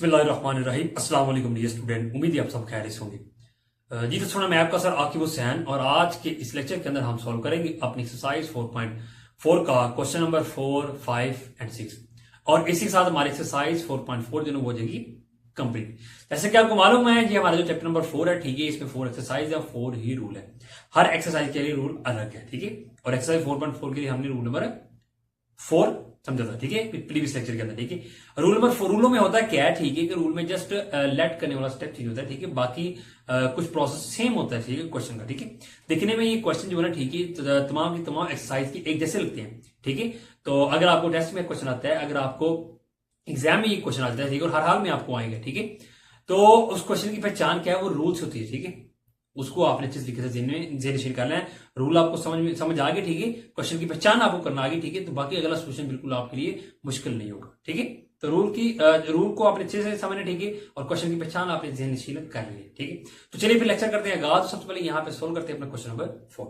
बिस्मिल्लाहिर्रहमानिर्रहीम। अस्सलाम वालेकुम डियर स्टूडेंट, उम्मीद है आप सब खैरियत होंगे। जी तो सुना, मैं आपका सर आकिब हुसैन और आज के इस लेक्चर के अंदर हम सॉल्व करेंगे अपनी एक्सरसाइज 4.4 का क्वेश्चन नंबर 4, 5 एंड 6 और इसी के साथ हमारी एक्सरसाइज 4.4 जो है वो हो जाएगी कंप्लीट। जैसे कि आपको मालूम है जी, हमारा जो चैप्टर नंबर 4 है, ठीक है, इसमें 4 एक्सरसाइज है, 4 ही रूल है। हर एक्सरसाइज के लिए रूल अलग है, ठीक है। और एक्सरसाइज 4.4 के लिए हमने रूल नंबर 4 समझा था, ठीक है, प्रीवियस लेक्चर के अंदर, ठीक है। रूल नंबर 4, रूलों में होता है क्या है, ठीक है, कि रूल में जस्ट लेट करने वाला स्टेप चेंज होता है, ठीक है, बाकी कुछ प्रोसेस सेम होता है, ठीक है, क्वेश्चन का, ठीक है। देखने में ये क्वेश्चन जो है ना, ठीक है, तमाम की तमाम एक्सरसाइज की एक जैसे लगते हैं, ठीक है। तो अगर आपको टेस्ट में क्वेश्चन आता है, अगर आपको एग्जाम में ये क्वेश्चन आता है, ठीक है, और हर हाल में आपको आएंगे, ठीक है, तो उस क्वेश्चन की पहचान क्या है, वो रूल्स होती है, ठीक है। उसको आपने अच्छे तरीके से जेनरेशन करना है। रूल आपको समझ आ गया, ठीक है, क्वेश्चन की पहचान आपको करना आ गई, ठीक है, तो बाकी अगला सोल्यूशन बिल्कुल आपके लिए मुश्किल नहीं होगा, ठीक है। तो रूल को आपने अच्छे से समझना, ठीक है, और क्वेश्चन की पहचान आपने जेनरेशन कर ली है, ठीक है। तो चलिए फिर लेक्चर करते हैं आगाज। सबसे पहले यहां पे सोल्व करते हैं अपना क्वेश्चन नंबर 4।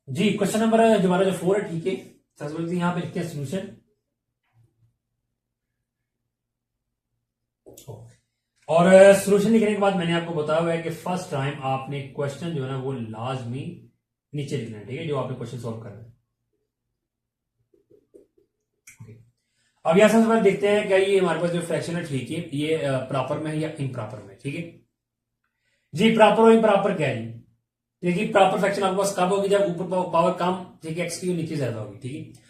जी क्वेश्चन नंबर जो हमारा जो 4 है, ठीक है, सबसे पहले यहां पे लिखते हैं सोल्यूशन। और सोल्यूशन लिखने के बाद मैंने आपको बताया हुआ है कि फर्स्ट टाइम आपने क्वेश्चन जो है ना वो लाजमी नीचे लिखना है, ठीक है, जो आपने क्वेश्चन सॉल्व करना है। अब यहां सबसे पहले देखते हैं क्या ये हमारे पास जो फ्रैक्शन है, ठीक है, ये प्रॉपर में है या इम्प्रॉपर में, ठीक है। जी प्रॉपर और इम्प्रॉपर क्या है जी? देखिए प्रॉपर फ्रैक्शन आपके पास कब होगी, जब ऊपर पावर कम, ठीक है, एक्स की नीचे ज्यादा होगी, ठीक है।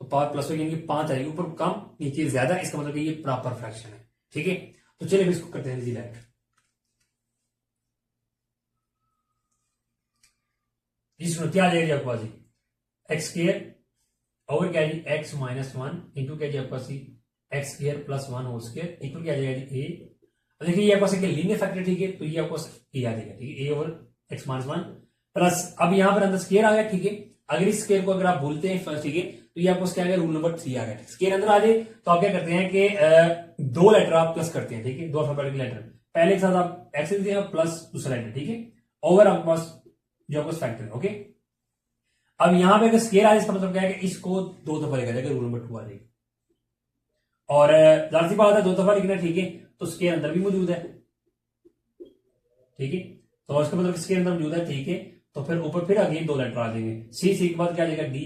तो पावर प्लस होगी, यानी 5 आएगी, ऊपर कम नीचे ज्यादा, इसका मतलब ये प्रॉपर फ्रैक्शन है, ठीक है। तो चलिए इसको करते हैं डिलीट। इसमें क्या आ जाएगा आपके पास, एक्स स्क्वायर ओवर क्या है एक्स माइनस 1 इंटू क्या आपके पास X square plus 1 whole square equal क्या आ जाएगा जी ए। देखिए ये आपके पास लीनियर फैक्टर, ठीक है, तो ये आपको ए आ जाएगा, ठीक है, ए ओवर एक्स माइनस 1 प्लस, अब यहां पर अंदर स्क्वायर आ गया, ठीक है। अगर इस स्क्वायर को अगर आप भूलते हैं फर्स्ट, ठीक है, तो ये आपको क्या आ गया, रूल नंबर 3 आ गया। स्क्वायर अंदर आ जाए तो आप क्या करते हैं कि 2 लेटर आप प्लस करते हैं, ठीक है, 2 अल्फाबेटिक लेटर पहले के साथ आप एक्स लिखते हैं प्लस दूसरा लेटर, ठीक है, ओवर आपके पास जो आपको फैक्टर, ओके। अब यहां पे अगर स्केयर आ जाए इसका मतलब क्या है कि इसको 2 दफा लिखा जाएगा, रूल नंबर 2 आ जाएगी। और जाहिर सी बात है 2 दफा लिखना, ठीक है, तो स्केयर अंदर भी मौजूद है, ठीक है, तो इसका मतलब स्केयर अंदर मौजूद है, ठीक है। तो फिर ऊपर फिर अगेन 2 लेटर आ जाएंगे, सी के बाद क्या आ जाएगा डी,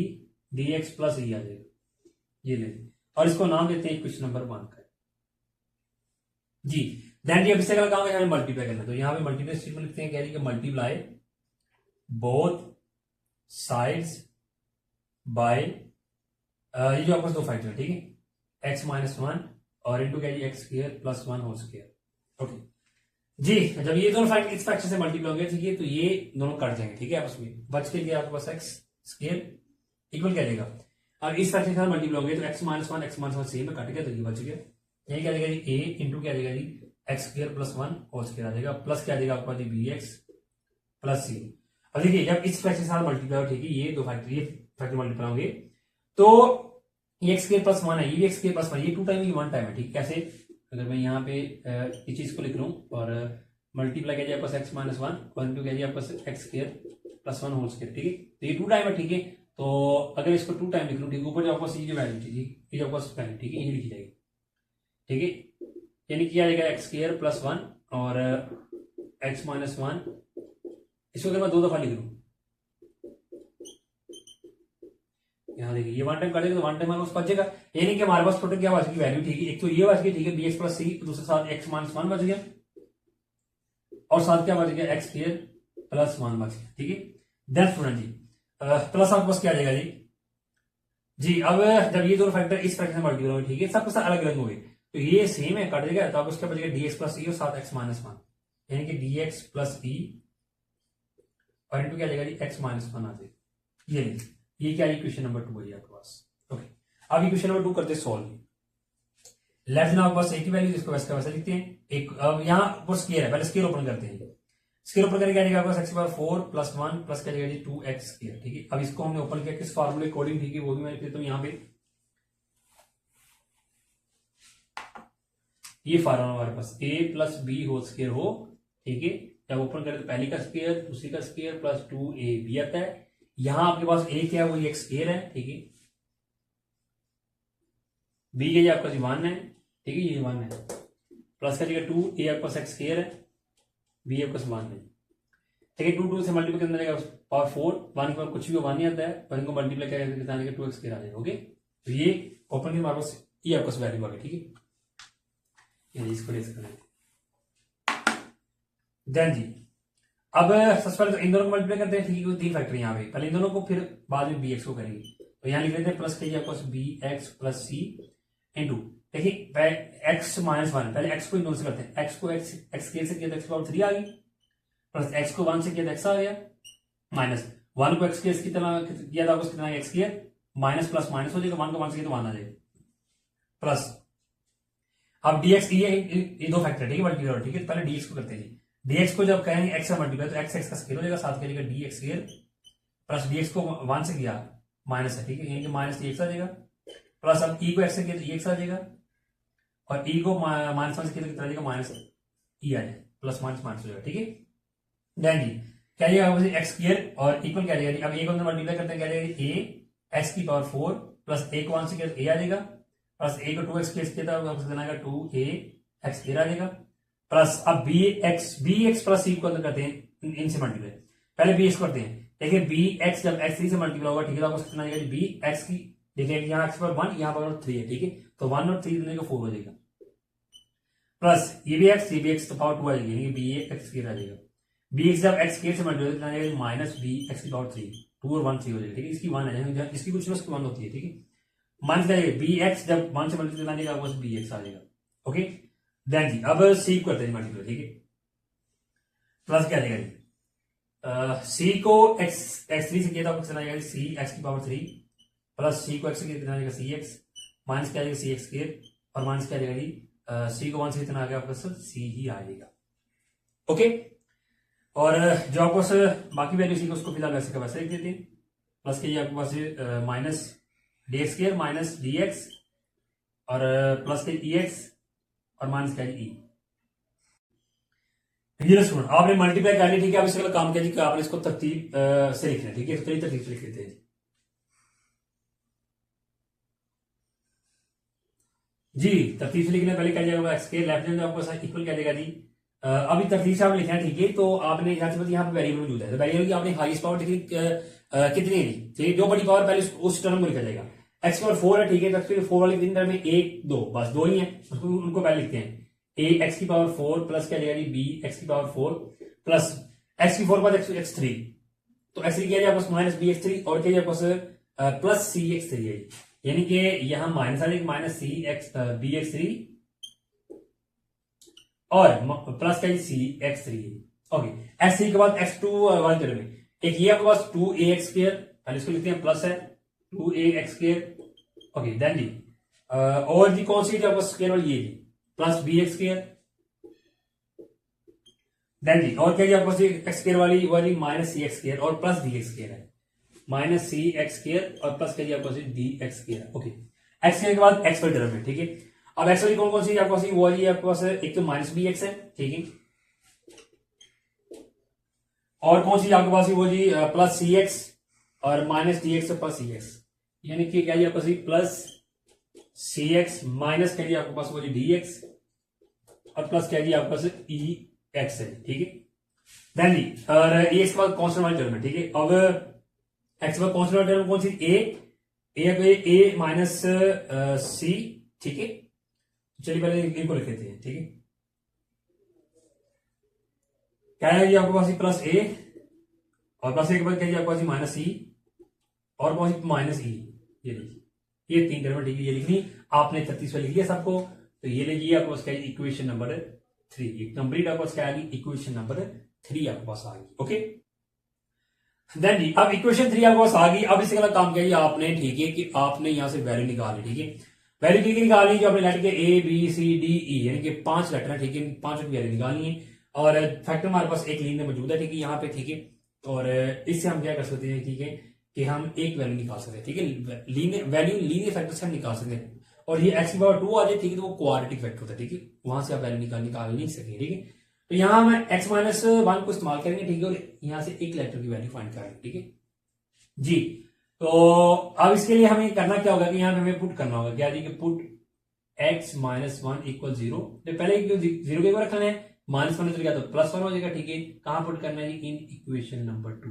डी एक्स प्लस ई आ जाएगा, ये ले, और इसको नाम देते हैं क्वेश्चन नंबर 1 का जी। देन जी अब इससे अगला काम है हमें मल्टीप्लाई करना, तो यहां पे मल्टीप्लाई स्टेटमेंट लिखते हैं, कह रही है मल्टीप्लाई बोथ साइड्स बाय ये जो आपको 2 फैक्टर, ठीक है, एक्स माइनस 1 और इंटू क्या x square plus 1 whole square, okay जी। जब ये दोनों फैक्टर इस फैक्टर से मल्टीप्लाई होंगे, ठीक है, तो ये दोनों कट जाएंगे, ठीक है, आपस में बच के लिए आपके पास एक्स स्क्वायर इक्वल क्या जाएगा, अब इस फैक्टर के साथ मल्टीप्लाई होंगे तो एक्स माइनस 1 सेम में कट गया, तो ये बच गया, ये क्या जाएगा जी ए इंटू क्या जाएगा जी x square plus 1 whole square आ जाएगा, प्लस क्या जाएगा आपका बी एक्स प्लस सी। अब देखिए जब इस फैक्टर के साथ मल्टीप्लाई हो, ठीक है, ये 2 फैक्टर ये फैक्टर मल्टीप्लाई होंगे तो ये एक्स स्क्वायर प्लस 1 है, ये भी एक्स स्क्वायर प्लस 1, ये 2 टाइम, ये 1 टाइम है, ठीक है। कैसे, अगर मैं यहाँ पे इस चीज को लिख लूं और मल्टीप्लाई किया जाए एक्स माइनस 1 वन टू किया जाए x square plus 1 whole square, ठीक है, तो ये 2 टाइम है, ठीक है। तो अगर इसको 2 टाइम लिख लूं, ठीक है, ऊपर जो आपको सी की वैल्यू थी, ये जो आपको वैल्यू, ठीक है, ये लिखी जाएगी, ठीक है, यानी किया जाएगा एक्स स्क्वायर प्लस 1 और एक्स माइनस 1, इसको अगर मैं 2 दफा लिख लूं, यहाँ देखिए ये 1 टाइम कर देगा तो 1 टाइम हमारे पास बचेगा, यानी कि हमारे पास टोटल क्या बच गई वैल्यू, ठीक है, एक तो ये बच गई, ठीक है, बी एक्स प्लस सी, दूसरे साथ एक्स माइनस 1 बच गया और साथ क्या बच गया एक्स स्क्वायर प्लस 1 बच गया, ठीक है। देन स्टूडेंट जी प्लस आपके पास क्या आ जाएगा जी अब जब ये दोनों फैक्टर इस फैक्टर से मल्टीप्लाई होंगे, ठीक है, सबके साथ अलग अलग होंगे, तो ये सेम है कट देगा, तो आपको उसका बचेगा डी एक्स प्लस ई और साथ एक्स माइनस 1, यानी कि डी एक्स प्लस ई और इंटू क्या आ जाएगा जी एक्स माइनस 1 आ जाएगा, ये क्या है क्वेश्चन नंबर 2 है आपके पास, ओके। अब ये क्वेश्चन नंबर 2 करते हैं सॉल्व। लेफ्ट में आपके पास एक ही वैल्यू, जिसको वैसे का वैसे लिखते हैं, एक अब यहाँ ऊपर स्क्वायर है, पहले स्क्वायर ओपन करते हैं, स्क्वायर ओपन करके क्या जाएगा आपके पास एक्स पावर 4 प्लस 1 प्लस क्या जाएगा जी 2x स्क्वायर, ठीक है। अब इसको हमने ओपन किया किस फार्मूले अकॉर्डिंग, ठीक है, वो भी मैं लिख देता हूं यहाँ पे, ये फार्मूला हमारे पास a plus B whole square हो, ठीक है, जब ओपन करें तो पहली का स्क्वायर, दूसरी का स्क्वायर प्लस 2ab आता है। यहां आपके पास a क्या है, वो एक्स स्क्वायर है, ठीक है। b के लिए आपका 1 है, ठीक है, ये 1 है, प्लस का जगह 2, a आपके पास एक्स स्क्वायर है, b आपके पास 1 है, ठीक है। 2 से मल्टीप्लाई करने जाएगा पावर 4, 1 के बाद कुछ भी 1 नहीं आता है, पर इनको मल्टीप्लाई करके कितना आएगा 2x स्क्वायर आ जाएगा, ओके। तो ये ओपन के हमारे पास ये आपका वैल्यू आ गई, ठीक है। ये इसको रेस करें देन जी। अब सबसे पहले तो इन दोनों को मल्टीप्लाई करते हैं, ठीक है, 3 फैक्टर यहाँ पे, पहले इन दोनों को, फिर बाद में bx को करेंगे। तो यहाँ लिख लेते हैं प्लस के आपको bx प्लस c इंटू, देखिए x माइनस 1, पहले x को इन दोनों से करते हैं, x को x से किया तो x पावर 3 आ गई, प्लस x को 1 से किया तो x आ गया, माइनस 1 को x की तरह किया था, कितना x किया, माइनस प्लस माइनस हो जाएगा, 1 को 1 से किया तो 1 आ जाएगा, प्लस अब dx ये 2 फैक्टर, ठीक है, मल्टीप्लाई, ठीक है। पहले dx को करते हैं, dx को जब कहेंगे x से मल्टीप्लाई तो x का स्क्वायर हो जाएगा, साथ करेगा dx स्क्वायर, प्लस dx को 1 से किया माइनस है, ठीक है, यानी कि माइनस dx आ जाएगा, प्लस अब e को x से किया तो x आ जाएगा, और e को माइनस 1 से किया तो कितना आ जाएगा, माइनस e आ जाएगा, प्लस माइनस माइनस हो जाएगा, ठीक है। देन जी क्या जाएगा एक्स स्क्वायर और इक्वल क्या जाएगा, अब a को मल्टीप्लाई करते हैं, क्या जाएगा a x की पावर 4 प्लस a को 1 से किया तो a आ जाएगा, प्लस a को 2x किया था कितना आएगा 2a x आ जाएगा, प्लस अब bx प्लस c को अंदर करते हैं इनसे मल्टीप्लाई, पहले bx करते हैं, देखिए bx जब x3 से मल्टीप्लाई होगा, ठीक है, तो आपको कितना आएगा bx की, देखिए यहाँ x पर 1 यहाँ पर 3 है, ठीक है, तो 1 और 3 देने का 4 हो जाएगा, प्लस ये भी x ये भी x तो पावर 2 आ जाएगी, यानी bx आ जाएगा, bx जब x से मल्टीप्लाई कितना आएगा माइनस bx की पावर 3, 2 और 1 3 हो जाएगा, ठीक है, इसकी 1 है, इसकी कुछ उसकी 1 होती है, ठीक है, माइनस जाएगा bx जब 1 से मल्टीप्लाई करना जाएगा बस bx आ जाएगा, ओके। देन जी अब c को करते हैं मल्टीप्लाई, ठीक है, प्लस क्या देगा जी, c को x3 से किया था कितना आएगा c x की पावर 3 प्लस c को x से कितना आएगा c x माइनस क्या आएगा c x स्क्वायर, और माइनस क्या आएगा जी c को 1 से कितना आ गया आपका सर c ही आ जाएगा, ओके। और जो आपको सर बाकी वैल्यू सी को उसको फिलहाल वैसे का वैसे लिख देते हैं, प्लस के ये आपके पास minus D X square minus D X और प्लस के ई एक्स और माइनस क्या ई, ये सुनो आपने मल्टीप्लाई कर लिया, ठीक है। अब इसका काम क्या जी कि आपने इसको तरतीब से लिखना है, ठीक है, तो चलिए तरतीब से लिख लेते हैं जी। तरतीब से लिखने पहले क्या जाएगा एक्स के लेफ्ट हैंड आपको इक्वल क्या देगा जी, अभी तरतीब से आपने लिखना है, ठीक है। तो आपने यहाँ पे वेरिएबल मौजूद है, तो वेरिएबल की आपने हाईएस्ट पावर कितनी है, ठीक है, जो बड़ी पावर पहले उस टर्म को लिखा जाएगा, एक्स पावर 4 है, ठीक है, तो 4 वाले तीन टर्म में 1 2 बस 2 ही है, उनको पहले लिखते हैं, ए एक्स की पावर 4 प्लस क्या जाएगा बी एक्स की पावर 4 प्लस एक्स की 4 बाद x3, तो x3 क्या जाएगा आपको माइनस बी x3 और क्या जाएगा प्लस सी x3 है, यानी कि यहां माइनस आ जाएगा माइनस सी एक्स बी x3 और प्लस क्या सी x3, ओके। x3 के बाद x2 वाले टर्म में एक ये आपके पास 2ax स्क्वायर, पहले इसको लिखते हैं प्लस है 2ax स्क्वायर, ओके। देन जी और जी कौन सी आपको स्क्वायर वाली ये प्लस bx स्क्वायर, देन जी और क्या जी आपको x स्क्वायर वाली माइनस सी एक्स स्क्वायर और प्लस dx स्क्वायर है, माइनस सी एक्स स्क्वायर और प्लस क्या जी आपको dx square, okay. x square के बाद x वाली टर्म है, ठीक है। अब x वाली कौन कौन सी आपको वो वाली आपके पास एक तो माइनस bx है, ठीक है, और कौन सी आपके पास वो जी प्लस सी एक्स और minus D x plus c x, यानी कि क्या जी आपके पास प्लस सी एक्स माइनस क्या जी आपके पास वो जी डी एक्स और प्लस क्या जी आपके पास ई एक्स है, ठीक है। देन जी और एक्स के बाद कांस्टेंट वाली टर्म है, ठीक है। अब एक्स के बाद कांस्टेंट वाली टर्म कौन सी ए माइनस सी, ठीक है। चलिए पहले ए को लिख लेते हैं, ठीक है। क्या है जी आपके पास प्लस ए और प्लस ए के बाद क्या जी आपके पास माइनस सी और माइनस ई, ये लिखिए, ये 3 टर्म, ठीक है, ये लिखनी आपने 33 पे लिख लिया सबको, तो ये लीजिए आपके पास क्या इक्वेशन नंबर 3, एक कंप्लीट आपके पास क्या आ गई इक्वेशन नंबर 3 आपके पास आ गई, ओके। देन जी अब इक्वेशन 3 आपके पास आ गई, अब इसके अगला काम क्या है आपने, ठीक है, कि आपने यहां से वैल्यू निकाली, ठीक है, वैल्यू की निकाली जो अपने लेटर के A B C D E यानी कि 5 लेटर है, ठीक है, 5 की वैल्यू निकालनी है और फैक्टर हमारे पास एक लीनियर मौजूद है, ठीक है, यहाँ पे, ठीक है। और इससे हम क्या कर सकते हैं, ठीक है, कि हम एक वैल्यू निकाल सकते हैं, ठीक है, लीनियर फैक्टर से हम निकाल सकते हैं, और ये x की पावर 2 आ जाए, ठीक है, तो वो क्वाड्रेटिक फैक्टर होता है, ठीक है, वहां से आप वैल्यू निकाल नहीं सकेंगे, ठीक है। तो यहां हम x माइनस वन को इस्तेमाल करेंगे, ठीक है, और यहां से एक लेटर की वैल्यू फाइंड करेंगे, ठीक है जी। तो अब इसके लिए हमें करना क्या होगा कि यहां पे हमें पुट करना होगा क्या जी, कि put x minus one equal zero. तो पहले जीरो के ऊपर रखना है, माइनस वन चल गया तो प्लस वन हो जाएगा, ठीक है। कहां पुट करना है, इन इक्वेशन नंबर 2।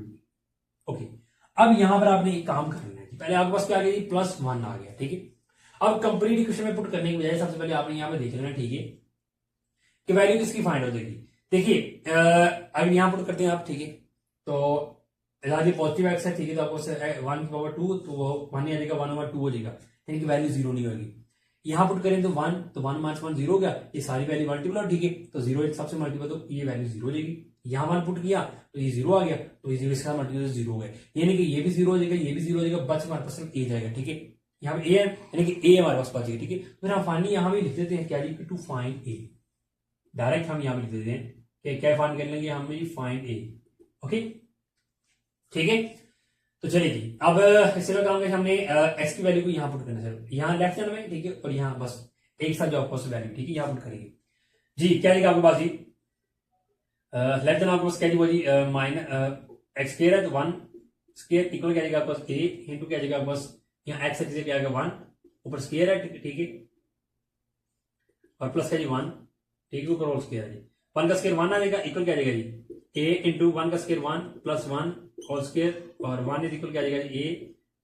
ओके, अब यहां पर आपने एक काम करना है, पहले आपके पास क्या आ गया, प्लस वन आ गया, ठीक है। अब कंप्लीट इक्वेशन में पुट करने की बजाय सबसे पहले आपने यहां पे देख लेना, ठीक है, कि वैल्यू किसकी फाइंड हो जाएगी। देखिए अब यहां पुट करते हैं आप, ठीक है। तो यदि पॉजिटिव एक्स है, ठीक है, तो आपको वन की पावर टू, तो वो वन ही आ जाएगा, वन ओवर टू हो जाएगा, यानी कि वैल्यू जीरो नहीं होगी। यहां पुट करें तो वन माइनस वन जीरो हो गया, ये सारी वैल्यू मल्टीपल, ठीक है, तो जीरो एक सबसे मल्टीपल, तो ये वैल्यू जीरो हो जाएगी। यहां वन पुट किया तो ये जीरो आ गया, तो ये जीरो इसका मल्टीपल जीरो हो गया, यानी कि ये भी जीरो हो जाएगा, ये भी जीरो हो जाएगा, बच हमारे पास सिर्फ ए जाएगा, ठीक है। यहाँ पे ए है, यानी कि ए हमारे पास बच गया, ठीक है। फिर हम फाइनली यहां भी लिख देते हैं क्या जी, टू फाइंड ए। डायरेक्ट हम यहां पे लिख देते हैं कि क्या फाइंड कर लेंगे हम, फाइंड ए। ओके, ठीक है। तो चलिए जी, अब इससे काम करके हमने एक्स की वैल्यू को यहाँ पुट करना है, यहाँ लेफ्ट हैंड में, ठीक है, और यहाँ बस एक साथ जो आपको वैल्यू, ठीक है, यहाँ पुट करेंगे जी। क्या लिखा आपके पास जी, लेफ्ट हैंड आपके पास क्या जी, वो जी माइनस एक्स स्क्वायर है, तो वन स्क्वायर इक्वल क्या जाएगा आपके पास ए इंटू क्या जाएगा आपके पास, यहाँ एक्स एक्स क्या आएगा वन, ऊपर स्क्वायर है, ठीक है, और प्लस क्या जी वन, ठीक है, ऊपर और स्क्वायर है जी, वन का स्क्वायर वन आ जाएगा, इक्वल क्या जाएगा जी ए इंटू वन का square one plus one whole square, और वन इज इक्वल क्या जाएगा जी a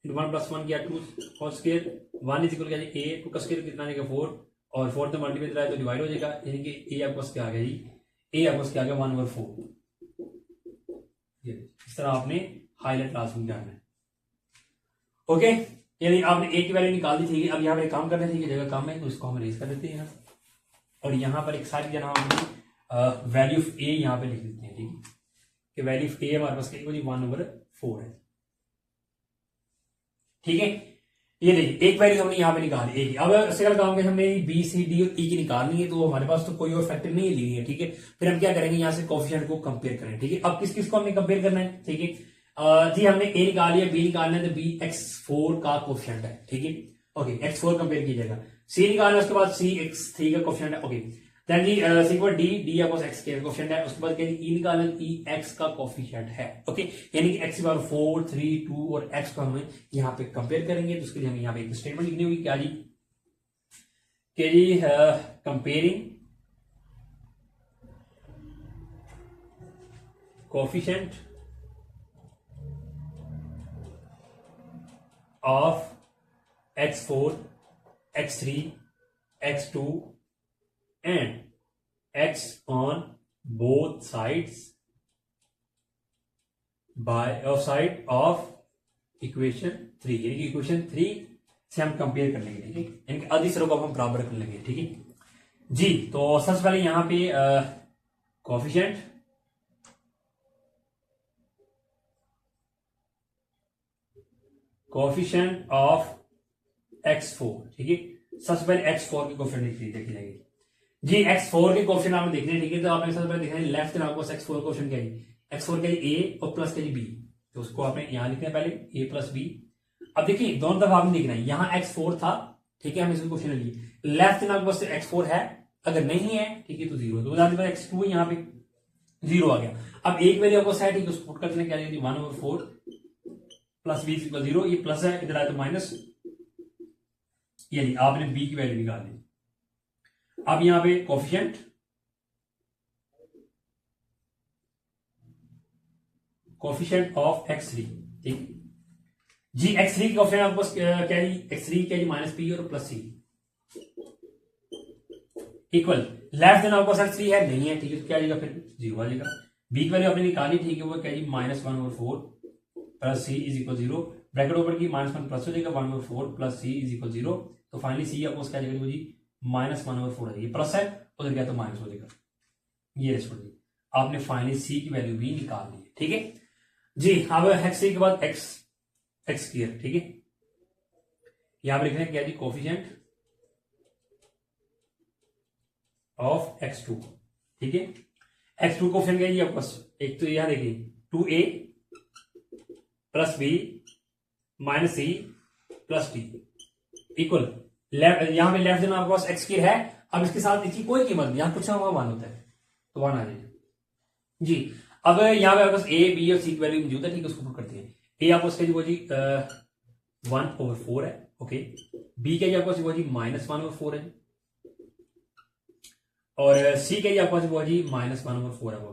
into one plus one किया two whole square, one is equal क्या जी ए, टू का स्क्वायर कितना आ जाएगा फोर, और फोर तो मल्टीप्लाई रहा है तो डिवाइड हो जाएगा, यानी कि ए आपके पास क्या आ गया जी, ए आपके पास क्या आ गया वन ओवर फोर। इस तरह आपने हाईलाइट क्लास में करना है। ओके, यानी आपने ए की वैल्यू निकाल दी, ठीक है। अब यहाँ पर काम करना है, ठीक है, जगह काम है तो इसको हम रेज कर देते हैं, और यहाँ पर एक सारी जना वैल्यू ऑफ ए यहाँ पे लिख देते हैं, ठीक है, कि वैल्यू ऑफ ए हमारे पास वन ओवर फोर है, ठीक है। ये देखिए एक वैल्यू हमने यहाँ पे निकाली ए की। अब सेकंड काम में हमने बी सी डी और ई की निकालनी है, तो हमारे पास तो कोई और फैक्टर नहीं ली है, ठीक है। फिर हम क्या करेंगे, यहाँ से कोफिशिएंट को कंपेयर करें, ठीक है। अब किस किस को हमने कंपेयर करना है, ठीक है जी, हमने ए निकाल लिया, बी निकालना है, तो बी x4 का कोफिशिएंट है, ठीक है। ओके, x4 कंपेयर कीजिएगा, सी निकालना है, उसके बाद सी x3 का कोफिशिएंट है, ओके। देन जी सी पर डी, डी आपको एक्स का कोफिशिएंट है, उसके बाद ई निकालना, ई एक्स का कोफिशिएंट है, ओके, यानी कि एक्स की पावर 4 3 2 और एक्स को हमें यहाँ पे कंपेयर करेंगे, तो उसके लिए हमें यहाँ पे एक स्टेटमेंट लिखनी होगी, क्या जी, कि जी comparing coefficient of x4 x3 x2 and x on both sides by side of equation 3, यानी कि इक्वेशन 3 से हम कंपेयर कर लेंगे, ठीक है, यानी कि आधी सरों को हम बराबर कर लेंगे, ठीक है जी। तो सबसे पहले यहां पे कोफिशिएंट ऑफ x4, ठीक है, सबसे पहले x4 के कोफिशिएंट देखी जाएगी जी। x4 के कोफिशिएंट आपने देखने, ठीक है, तो आपने सबसे पहले देखना है लेफ्ट आपको x4 कोफिशिएंट क्या है, x4 क्या है a और प्लस क्या है b, तो उसको आपने यहां लिखना है पहले a प्लस b। अब देखिए दोनों तरफ आपने देखना है, यहां x4 था, ठीक है, हम इसको कोफिशिएंट लिए, लेफ्ट में आपके पास x4 है, अगर नहीं है, ठीक है, तो जीरो, तो आपके पास x2 है, यहाँ पे जीरो आ गया। अब एक वैल्यू आपको है, ठीक है, उसको पुट कर देना, क्या जाएगी 1/4 प्लस b इक्वल जीरो, ये प्लस है, इधर आए तो माइनस, यानी आपने b की वैल्यू निकाल दी। अब यहां पे कोफिशिएंट ऑफ x3, ठीक जी, x3 की कोफिशिएंट आपको क्या है, x3 क्या है माइनस p और plus c equal left then आपको x3 है, नहीं है, ठीक है, तो क्या आ जाएगा, फिर जीरो आ जाएगा। b की वैल्यू आपने निकाली, ठीक है, वो क्या है -1/4 plus c is equal zero, bracket over की -1 प्लस हो जाएगा 1/4 plus c is equal zero, तो फाइनली c आपको क्या जाएगा जी -1/4 है, ये प्लस है, उधर गया तो माइनस हो जाएगा, ये रेस्पोंड आपने फाइनली c की वैल्यू भी निकाल ली, ठीक है जी। अब x3 के बाद x स्क्वायर, ठीक है, यहां पर लिखना है क्या जी, कोफिशिएंट ऑफ x2, ठीक है, x2 कोफिशिएंट क्या है आपके पास, एक तो यहां देखिए 2a plus b minus c plus d equal यहां पे लेफ्ट देना आपके पास x स्क्वायर है। अब इसके साथ इसकी कोई कीमत नहीं, यहां कुछ ना वन होता है, तो 1 आ जाएगा जी। अब यहाँ पे आपके पास ए बी और सी की वैल्यू मौजूद है, ठीक है, उसको पुट करते हैं। ए आपको उसका जो जी 1/4 है, ओके। बी का जो आपको वो जी -1/4 है, और सी का जो आपको वो जी -1/4 है, वो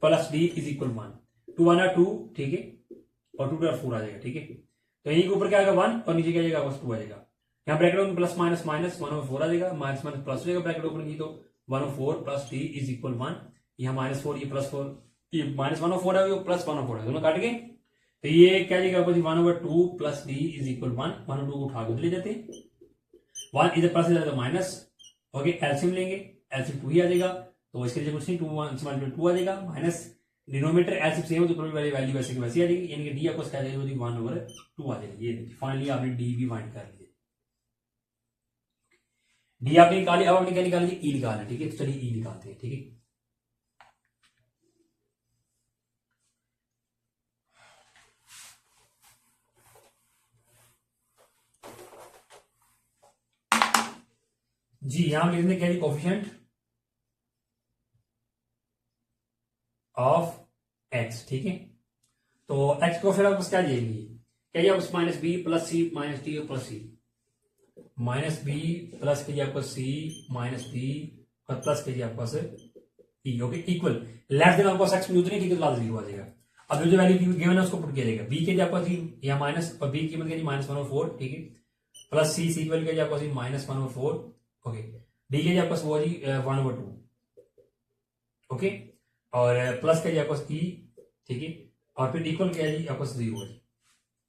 प्लस डी इज इक्वल 1, 2 1 2, ठीक है, और 2 4 आ जाएगा, ठीक है। तो यहीं के ऊपर क्या आएगा 1 और नीचे क्या जाएगा आपको 2 आ जाएगा। यहाँ ब्रैकेट में प्लस माइनस माइनस 1/4 आ जाएगा, माइनस माइनस प्लस हो जाएगा, ब्रैकेट ओपन की तो 1/4 प्लस डी इज इक्वल 1, यहाँ -4 ये +4, ये -1/4 है, +1/4 है, दोनों काट के तो ये क्या जाएगा आपको 1/2 प्लस डी इज इक्वल 1, 1/2 को उठा के ले जाते हैं, 1 इधर प्लस इधर माइनस, ओके। एलसीएम लेंगे, एलसीएम 2 ही आ जाएगा, तो इसके लिए कुछ नहीं, 2 1 से 2 आ जाएगा, माइनस डिनोमिनेटर एलसीएम सेम है तो ऊपर वाली वैल्यू वैसे की वैसी आ जाएगी, यानी कि डी आपको क्या जाएगा 1/2 आ जाएगी। ये फाइनली आपने डी भी फाइंड कर लिया, डी आपने निकाली। अब आपने क्या निकाला, ई निकालना, ठीक है। तो चलिए ई निकालते हैं, ठीक है। जी यहां लिखते हैं क्या जी, कोफिशिएंट ऑफ एक्स, ठीक है। तो एक्स को फिर आपको क्या जाएगी, क्या जी आपको माइनस बी प्लस सी माइनस डी प्लस सी, माइनस बी प्लस के जी आपको सी माइनस डी और प्लस के जी आपको ई, ओके, इक्वल लेस देन आपको एक्स मौजूद नहीं, ठीक है, तो लाल 0 आ जाएगा। अब जो वैल्यू गिवन है उसको पुट किया जाएगा, बी के जी आपको यहाँ माइनस और बी की कीमत क्या जी -1/4, ठीक है, प्लस सी की वैल्यू क्या जी आपको -1/4, ओके। डी के जी आपको वो जी 1/2, ओके, और प्लस क्या जी आपको ई, ठीक है, और फिर इक्वल क्या जी आपको 0 है,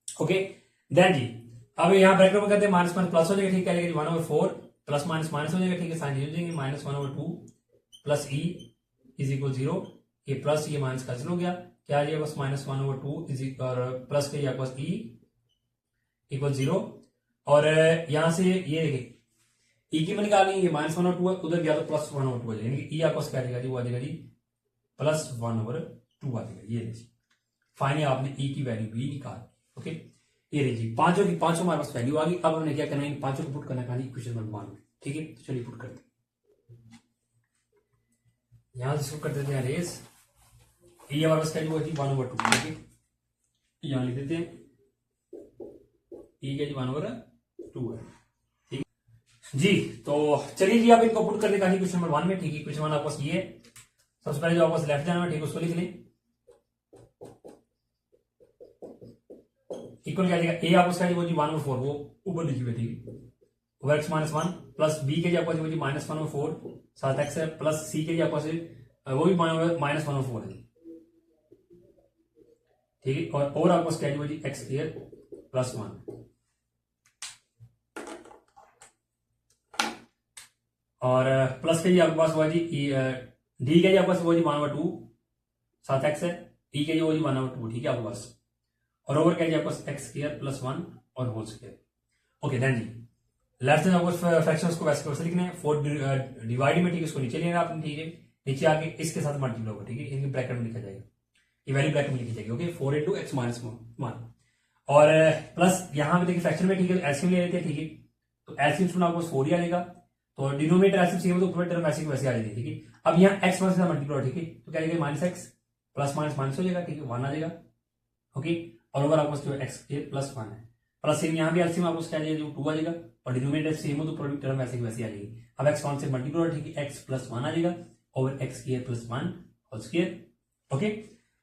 ओके। देन जी अब यहाँ ब्रैकेट में कहते हैं माइनस माइनस प्लस हो जाएगा, ठीक है, 1/4 प्लस माइनस माइनस हो जाएगा, ठीक है, साइन हो जाएंगे, -1/2 प्लस ई इज इक्वल 0, ये प्लस ये माइनस कैंसिल हो गया, क्या आ जाएगा बस -1/2 इज और प्लस के आपके पास ई इक्वल 0, और यहां से ये देखिए ई की निकालनी, ये -1/2 है, उधर गया तो +1/2 है, यानी कि ई आपको क्या आएगा जी, वो आ जाएगा जी +1/2 आ जाएगा। ये देखिए फाइनली आपने ई की वैल्यू भी निकाल, ओके। ये देखिए पांचों की पांचों हमारे पास वैल्यू आ गई। अब हमने क्या करना है, पांचों को पुट करना है इक्वेशन नंबर 1 में, ठीक है। तो चलिए पुट करते हैं, यहां से कर देते हैं रेस, ये हमारे पास क्या जी 1/2, ठीक है, यहां लिख देते हैं ई क्या जी 1/2 है, ठीक है जी। तो चलिए जी आप इनको पुट करने का क्वेश्चन नंबर 1 में, ठीक है। क्वेश्चन 1 आपको ये सबसे पहले जो आपको लेफ्ट जाना है, ठीक है, उसको लिख लें, इक्वल क्या जाएगा, ए आपको क्या जी 1/4 वो ऊपर लिखी हुई, ठीक है, ओवर x -1 प्लस बी के जी आपको -1/4 साथ एक्स है, प्लस सी के जी आपको वो भी -1/4 है, ठीक है, और आपको क्या जी x² + 1, और प्लस के जी आपके पास हुआ जी डी के जी आपके पास वो जी 1/2 साथ एक्स है, ई के जी वो जी 1/2, ठीक है आपके पास, और ओवर क्या जी आपके पास x² + 1 और होल स्क्वायर, ओके। देन जी लेफ्ट हैंड आपको फ्रैक्शंस को वैसे कैसे लिखने हैं, 4 डिवाइड में, ठीक है, इसको नीचे लेना आपने, ठीक है, नीचे आके इसके साथ मल्टीप्लाई होगा, ठीक है, इनके ब्रैकेट में लिखा जाएगा, ये वैल्यू ब्रैकेट में लिखी जाएगी, ओके, 4 × x - 1, और प्लस यहां पे देखिए फ्रैक्शन में, ठीक है, एलसीएम ले लेते हैं, ठीक है, तो एलसीएम सुना आपको 4 ही आ जाएगा, तो डिनोमिनेटर एलसीएम सेम है तो ऊपर टर्म वैसे की वैसे आ जाएगी, ठीक है। अब यहाँ x1 से मल्टीप्लाई, ठीक है, तो क्या जाएगा -x प्लस माइनस माइनस हो जाएगा, ठीक है, 1 आ जाएगा, ओके, और ओवर आपको जो x² + 1 है, प्लस सेम यहाँ भी एलसीएम आपको क्या जाएगा, 2 आ जाएगा, और डिनोमिनेटर सेम हो तो पूरी टर्म वैसे की वैसी आ जाएगी। अब x1 से मल्टीप्लाई, ठीक है, x + 1 आ जाएगा over x² + 1 whole square, okay.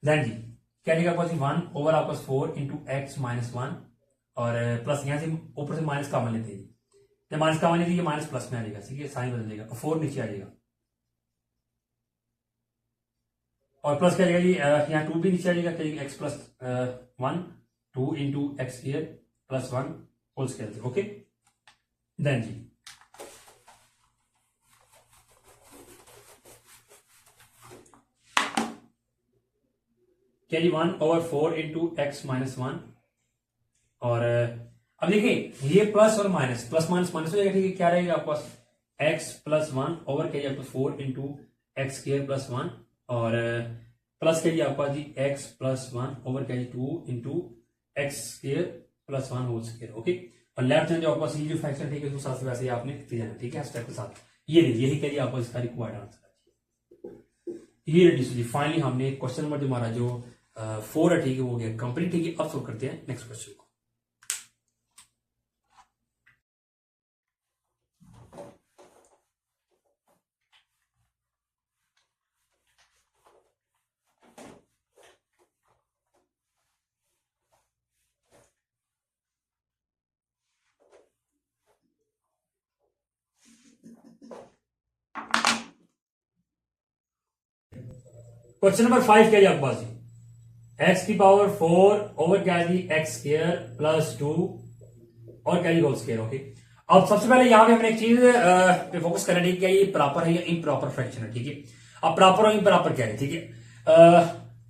Then जी क्या जाएगा आपको 1 ओवर आपको 4 × x - 1, और प्लस यहाँ से ऊपर से माइनस कॉमन लेते हैं, जब माइनस कॉमन लेते हैं माइनस प्लस में आ जाएगा, ठीक है, साइन बदल जाएगा, और 4 नीचे आ जाएगा, और प्लस क्या जाएगा जी यहाँ 2 भी नीचे आ जाएगा, क्या जाएगा x + 1 2 × x² + 1 whole square, okay. Then जी क्या जी 1 ओवर 4 × x - 1, और अब देखिए ये प्लस और माइनस, प्लस माइनस माइनस हो जाएगा, ठीक है, क्या रहेगा आपके पास x + 1 ओवर क्या जी आपको 4 × x² + 1, और प्लस क्या जी आपका जी x + 1 ओवर क्या जी 2 × x² + 1 होल स्क्वायर, ओके। और लेफ्ट हैंड जो आपका सी जो फ्रैक्शन, ठीक है, उसको साथ वैसे आपने लिखते जाना, ठीक है, स्टेप के साथ। ये यही क्या जी आपको इसका रिक्वायर्ड आंसर है। ये रेड्यूस जी फाइनली हमने क्वेश्चन नंबर जो हमारा जो 4 है ठीक है वो हो गया कंप्लीट। ठीक है अब सॉल्व करते हैं नेक्स्ट क्वेश्चन को। क्वेश्चन नंबर 5 क्या है आपके पास जी, एक्स की पावर 4 ओवर क्या है जी एक्स स्क्वायर प्लस 2 और क्या जी होल स्क्वायर। ओके अब सबसे पहले यहां पे हमने एक चीज पे फोकस करना है कि क्या ये प्रॉपर है या इम्प्रॉपर फ्रैक्शन है। ठीक है अब प्रॉपर और इम्प्रॉपर क्या है। ठीक है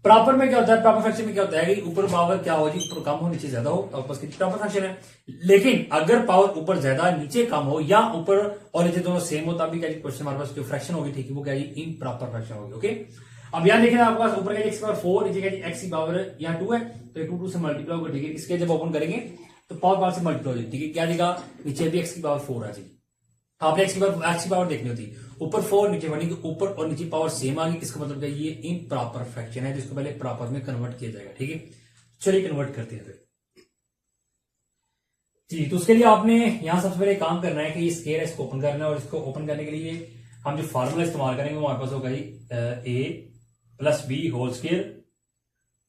प्रॉपर में क्या होता है, प्रॉपर फ्रैक्शन में क्या होता है कि ऊपर पावर क्या हो जी ऊपर कम हो नीचे ज्यादा हो तो बस प्रॉपर फ्रैक्शन है। लेकिन अगर पावर ऊपर ज्यादा नीचे कम हो या ऊपर और नीचे दोनों सेम हो तब भी क्या जी क्वेश्चन हमारे पास जो फ्रैक्शन होगी ठीक है वो क्या जी इम्प्रॉपर फ्रैक्शन होगी। ओके अब यहां देखिए आपके पास ऊपर एक्स की पावर 4 नीचे क्या एक्स की पावर यहाँ 2 है तो ये 2 से मल्टीप्लाई होगा। ठीक है इसके जब ओपन करेंगे तो पावर से मल्टीप्लाई हो जाएगी। ठीक है क्या देगा नीचे भी एक्स की पावर 4 आ जाएगी। आपने एक्स की पावर देखनी होती है ऊपर 4 नीचे बनी कि ऊपर और नीचे पावर सेम आ गई। इसका मतलब क्या ये इम्प्रॉपर फ्रैक्शन है जिसको पहले प्रॉपर में कन्वर्ट किया जाएगा। ठीक है चलिए कन्वर्ट करते हैं फिर जी। तो उसके लिए आपने यहां सबसे पहले काम करना है कि ये स्केयर है इसको ओपन करना है और इसको ओपन करने के लिए हम जो फार्मूला इस्तेमाल करेंगे वो हमारे पास होगा A plus B whole square.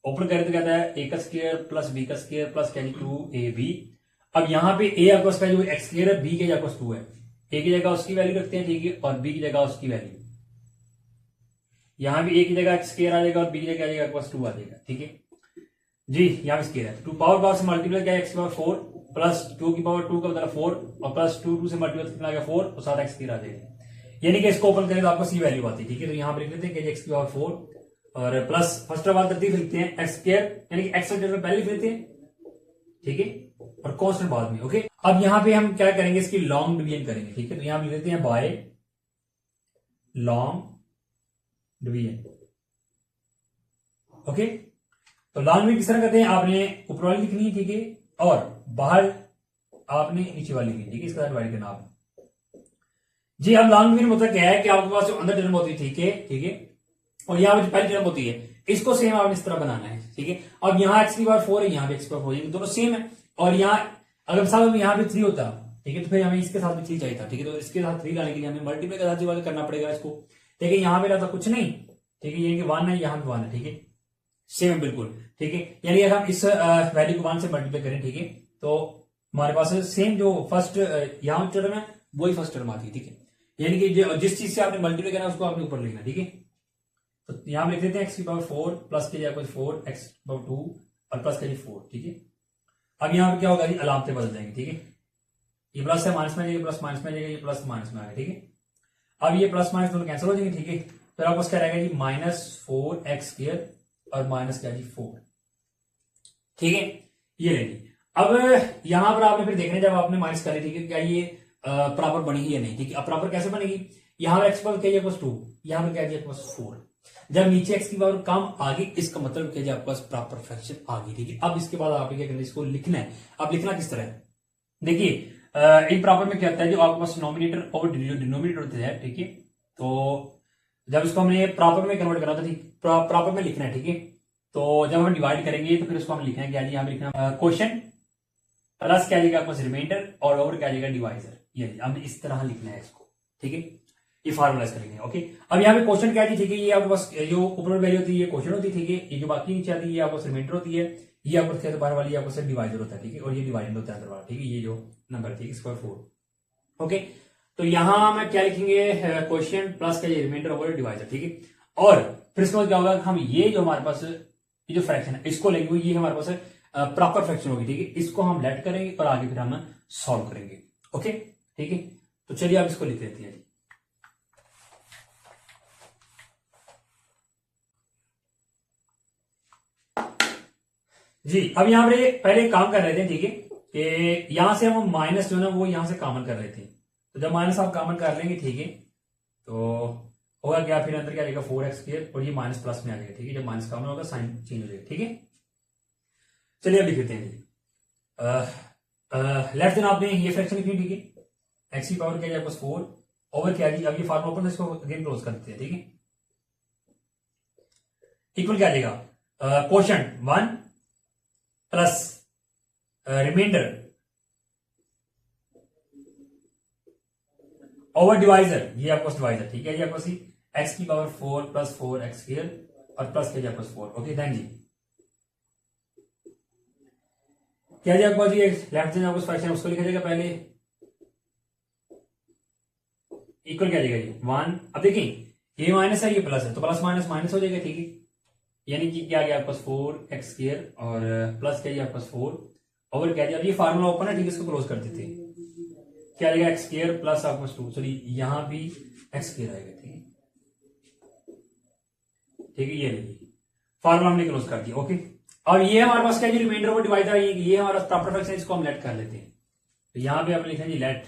Open करें तो कहता है ए का स्केयर प्लस बी का स्केयर प्लस क्या 2ab। अब यहां पे ए आपके पास जो एक्स स्केयर है बी के आपके पास 2 है ए की जगह उसकी वैल्यू रखते हैं। ठीक है और बी की जगह उसकी वैल्यू यहां भी ए की जगह एक्स स्केयर आ जाएगा और बी की जगह आ जाएगा आपके पास 2 आ जाएगा। ठीक है जी यहाँ पे स्केयर है 2 पावर से मल्टीप्लाई क्या एक्स की पावर 4 प्लस 2 की पावर 2 का मतलब 4 और प्लस 2 से मल्टीप्लाई कितना आ गया 4 और साथ एक्स स्केयर आ जाएगा। यानी कि इसको ओपन करें तो आपको सी वैल्यू आती है। ठीक है तो यहां पर लिख लेते हैं कि एक्स की पावर 4 और प्लस फर्स्ट ऑफ ऑल तरतीब लिखते हैं एक्स स्क्वायर यानी कि एक्स में पहले लिख लेते हैं। ठीक है और कांस्टेंट बाद में। ओके अब यहां पे हम क्या करेंगे इसकी लॉन्ग डिवीजन करेंगे। ठीक है तो यहां लिख लेते हैं बाय लॉन्ग डिवीजन। ओके तो लॉन्ग डिवीजन किस तरह करते हैं आपने ऊपर वाली लिखनी है। ठीक है और बाहर आपने नीचे वाली लिखनी है। ठीक है इसका डिवाइड करना आप जी। अब लॉन्ग डिवीजन मतलब क्या है कि आपके पास जो अंदर टर्म होती है ठीक है और यहाँ पर पहली टर्म होती है इसको सेम आपने इस तरह बनाना है। ठीक है अब यहाँ एक्स की पावर 4 है यहाँ पे एक्स की पावर 4 है दोनों सेम है और यहाँ अगर साथ यहाँ पे 3 होता ठीक है तो फिर हमें इसके साथ भी 3 चाहिए था। ठीक है तो इसके साथ 3 लाने के लिए हमें मल्टीप्लाई का साथ करना पड़ेगा इसको। ठीक है यहाँ पे रहता कुछ नहीं। ठीक है ये 1 है यहाँ पे 1 है। ठीक है सेम है बिल्कुल। ठीक है यानी अगर हम इस वैल्यू को 1 से मल्टीप्लाई करें ठीक है तो हमारे पास सेम जो फर्स्ट यहाँ टर्म है वही फर्स्ट टर्म आती है। ठीक है यानी कि जिस चीज से आपने मल्टीप्लाई करना उसको आपने ऊपर लिखना। ठीक है तो यहां लिख देते हैं एक्स की पावर 4 प्लस के जगह 4 एक्स पावर 2 और प्लस के 4। ठीक है अब यहां पे क्या होगा जी अलामतें बदल जाएंगी। ठीक है ये प्लस है माइनस में आ जाएगा प्लस माइनस में आ जाएगा ये प्लस माइनस में आ गया। ठीक है अब ये प्लस माइनस दोनों कैंसिल हो जाएंगे। ठीक है फिर आपको क्या रहेगा जी -4 एक्स स्क्वायर और माइनस क्या जी 4। ठीक है ये लेंगे। अब यहां पर आपने फिर देखना जब आपने माइनस करी ठीक है क्या ये प्रॉपर बनेगी या नहीं। ठीक है अब प्रॉपर कैसे बनेगी यहां पर एक्स पावर क्या है 2 यहां पर क्या है 4 जब नीचे एक्स की पावर कम आ गई इसका मतलब क्या आपके पास प्रॉपर फ्रैक्शन आ गई। ठीक है अब इसके बाद आपने क्या करना है इसको लिखना है। अब लिखना किस तरह है देखिए इन प्रॉपर में क्या होता है जो आपके पास नॉमिनेटर और डिनोमिनेटर होते हैं। ठीक है तो जब इसको हमने प्रॉपर में कन्वर्ट करा था ठीक प्रॉपर में लिखना है। ठीक है तो जब हम डिवाइड करेंगे तो फिर उसको हम लिखना है क्या जी यहाँ पे लिखना क्वोशिएंट प्लस क्या जाएगा आपके पास रिमाइंडर और ओवर क्या जाएगा डिवाइजर। ये हमने इस तरह लिखना है इसको। ठीक है ये फार्मूलाइज करेंगे। ओके अब यहाँ पे क्वेश्चन क्या है ठीक है ये आपके पास जो ऊपर वैल्यू होती है ये क्वेश्चन होती है। ठीक है ये जो बाकी नीचे आती है ये आपको रिमाइंडर होती है ये आपको क्या बाहर वाली आपको डिवाइजर होता है। ठीक है और ये डिवाइडेड होता है अंदर वाला। ठीक है ये जो नंबर ठीक है स्क्वायर 4। ओके तो यहां में क्या लिखेंगे क्वेश्चन प्लस का ये रिमाइंडर ओवर डिवाइजर। ठीक है और फिर इसके बाद क्या होगा हम ये जो हमारे पास ये जो फ्रैक्शन है इसको लेंगे ये हमारे पास प्रॉपर फ्रैक्शन होगी। ठीक है इसको हम लेट करेंगे और आगे फिर हम सॉल्व करेंगे। ओके ठीक है तो चलिए आप इसको लिख लेते हैं जी। अब यहां पर पहले काम कर रहे थे ठीक है कि यहां से हम माइनस जो है वो यहां से कॉमन कर रहे थे तो जब माइनस आप कॉमन कर लेंगे ठीक है तो होगा क्या फिर अंदर क्या आएगा 4x स्क्वायर और ये माइनस प्लस में आ जाएगा। ठीक है जब माइनस कॉमन होगा साइन चेंज हो जाएगा। ठीक है चलिए अब लिख लेते हैं लेफ्ट देन आपने ये फ्रैक्शन लिखनी। ठीक है एक्स की पावर क्या जाएगा 4 ओवर क्या जी अब ये फार्मूला ओपन इसको अगेन क्लोज कर देते हैं। ठीक है इक्वल क्या आ जाएगा quotient 1 plus remainder over divisor, ये आपको डिवाइजर, ठीक है जी, आपको सी एक्स की पावर 4 प्लस 4 एक्स स्क्वायर और प्लस के जी आपको 4। ओके देन जी क्या जी आपको जी लेफ्ट हैंड आपको फ्रैक्शन उसको लिखा जाएगा पहले इक्वल क्या जाएगा जी 1। अब देखिए ये माइनस है ये प्लस है तो प्लस माइनस माइनस हो जाएगा, ठीक है, यानी कि क्या आ गया आपके पास 4 एक्स स्क्वायर और प्लस क्या जी आपके पास 4 ओवर क्या जी। अब ये फार्मूला ओपन है, ठीक है, इसको क्लोज कर देते हैं, क्या आएगा एक्स स्क्वायर प्लस आपके पास 2, सॉरी यहां भी एक्स स्क्वायर आएगा, ठीक है, ठीक है, ये लीजिए फार्मूला हमने क्लोज कर दिया। ओके अब ये हमारे पास क्या जी रिमाइंडर ओवर डिवाइडर, ये हमारा प्रॉपर फ्रैक्शन, इसको हम लेट कर लेते हैं, तो यहां पे आप लिखें जी लेट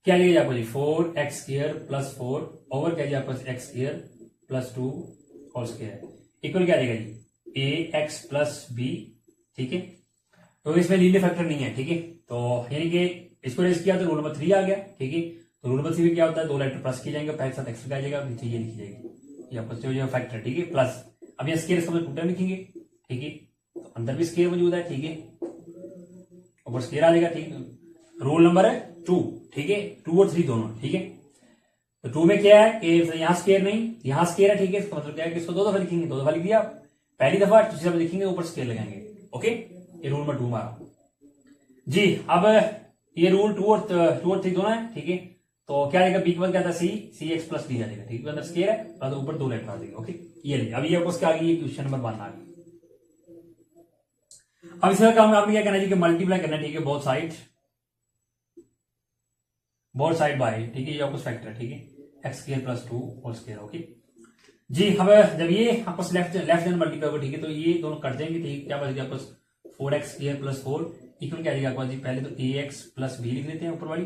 क्या लिखा आपको जी 4 एक्स स्क्वायर प्लस 4 ओवर क्या जी आपको x square plus 2 whole square equal क्या देगा जी ए एक्स प्लस बी, ठीक है, तो इसमें लीनियर फैक्टर नहीं है, ठीक है, तो यानी कि इसको रेस किया तो रूल नंबर 3 आ गया, ठीक है, तो रूल नंबर 3 में क्या होता है, दो लेटर प्लस किए जाएंगे, पहले साथ एक्स आ जाएगा, नीचे ये लिखी जाएगी, ये आपको जो फैक्टर, ठीक है, प्लस अब ये स्केयर इसको टू टाइम लिखेंगे, ठीक है, तो अंदर भी स्केयर मौजूद है, ठीक है, ऊपर स्केयर आ जाएगा, ठीक है, रूल नंबर है 2, ठीक है, 2 और 3 दोनों, ठीक है, तो 2 में क्या है कि यहां स्केयर नहीं यहां स्केयर है, ठीक है, इसका मतलब क्या है कि इसको दो दफा लिखेंगे, दो दफा लिख दिया, पहली दफा दूसरी दफा लिखेंगे, ऊपर स्केयर लगाएंगे। ओके ये रूल नंबर 2 हमारा जी। अब ये रूल 2 और 3 दोनों है, ठीक है, तो क्या आएगा बी के बाद क्या था सी एक्स प्लस डी आ जाएगा, ठीक है, अंदर स्केयर है और तो ऊपर दो लेटर आ जाएगा। ओके ये ले अब ये आपको क्या आ गई क्वेश्चन नंबर 1 आ गई। अब इसका काम आपने क्या करना है जी कि मल्टीप्लाई करना है, ठीक है, बोथ साइड बाय, ठीक है, ये आपको फैक्टर है, ठीक है, X square plus 2 whole square. Okay जी अब जब ये आपको लेफ्ट हैंड मल्टीप्लाई होगा, ठीक है, तो ये दोनों कट जाएंगे, ठीक है, क्या बचेगा आपको 4x स्क्वायर प्लस 4 इक्वल क्या आएगा आपको जी पहले तो ax प्लस b लिख लेते हैं ऊपर वाली।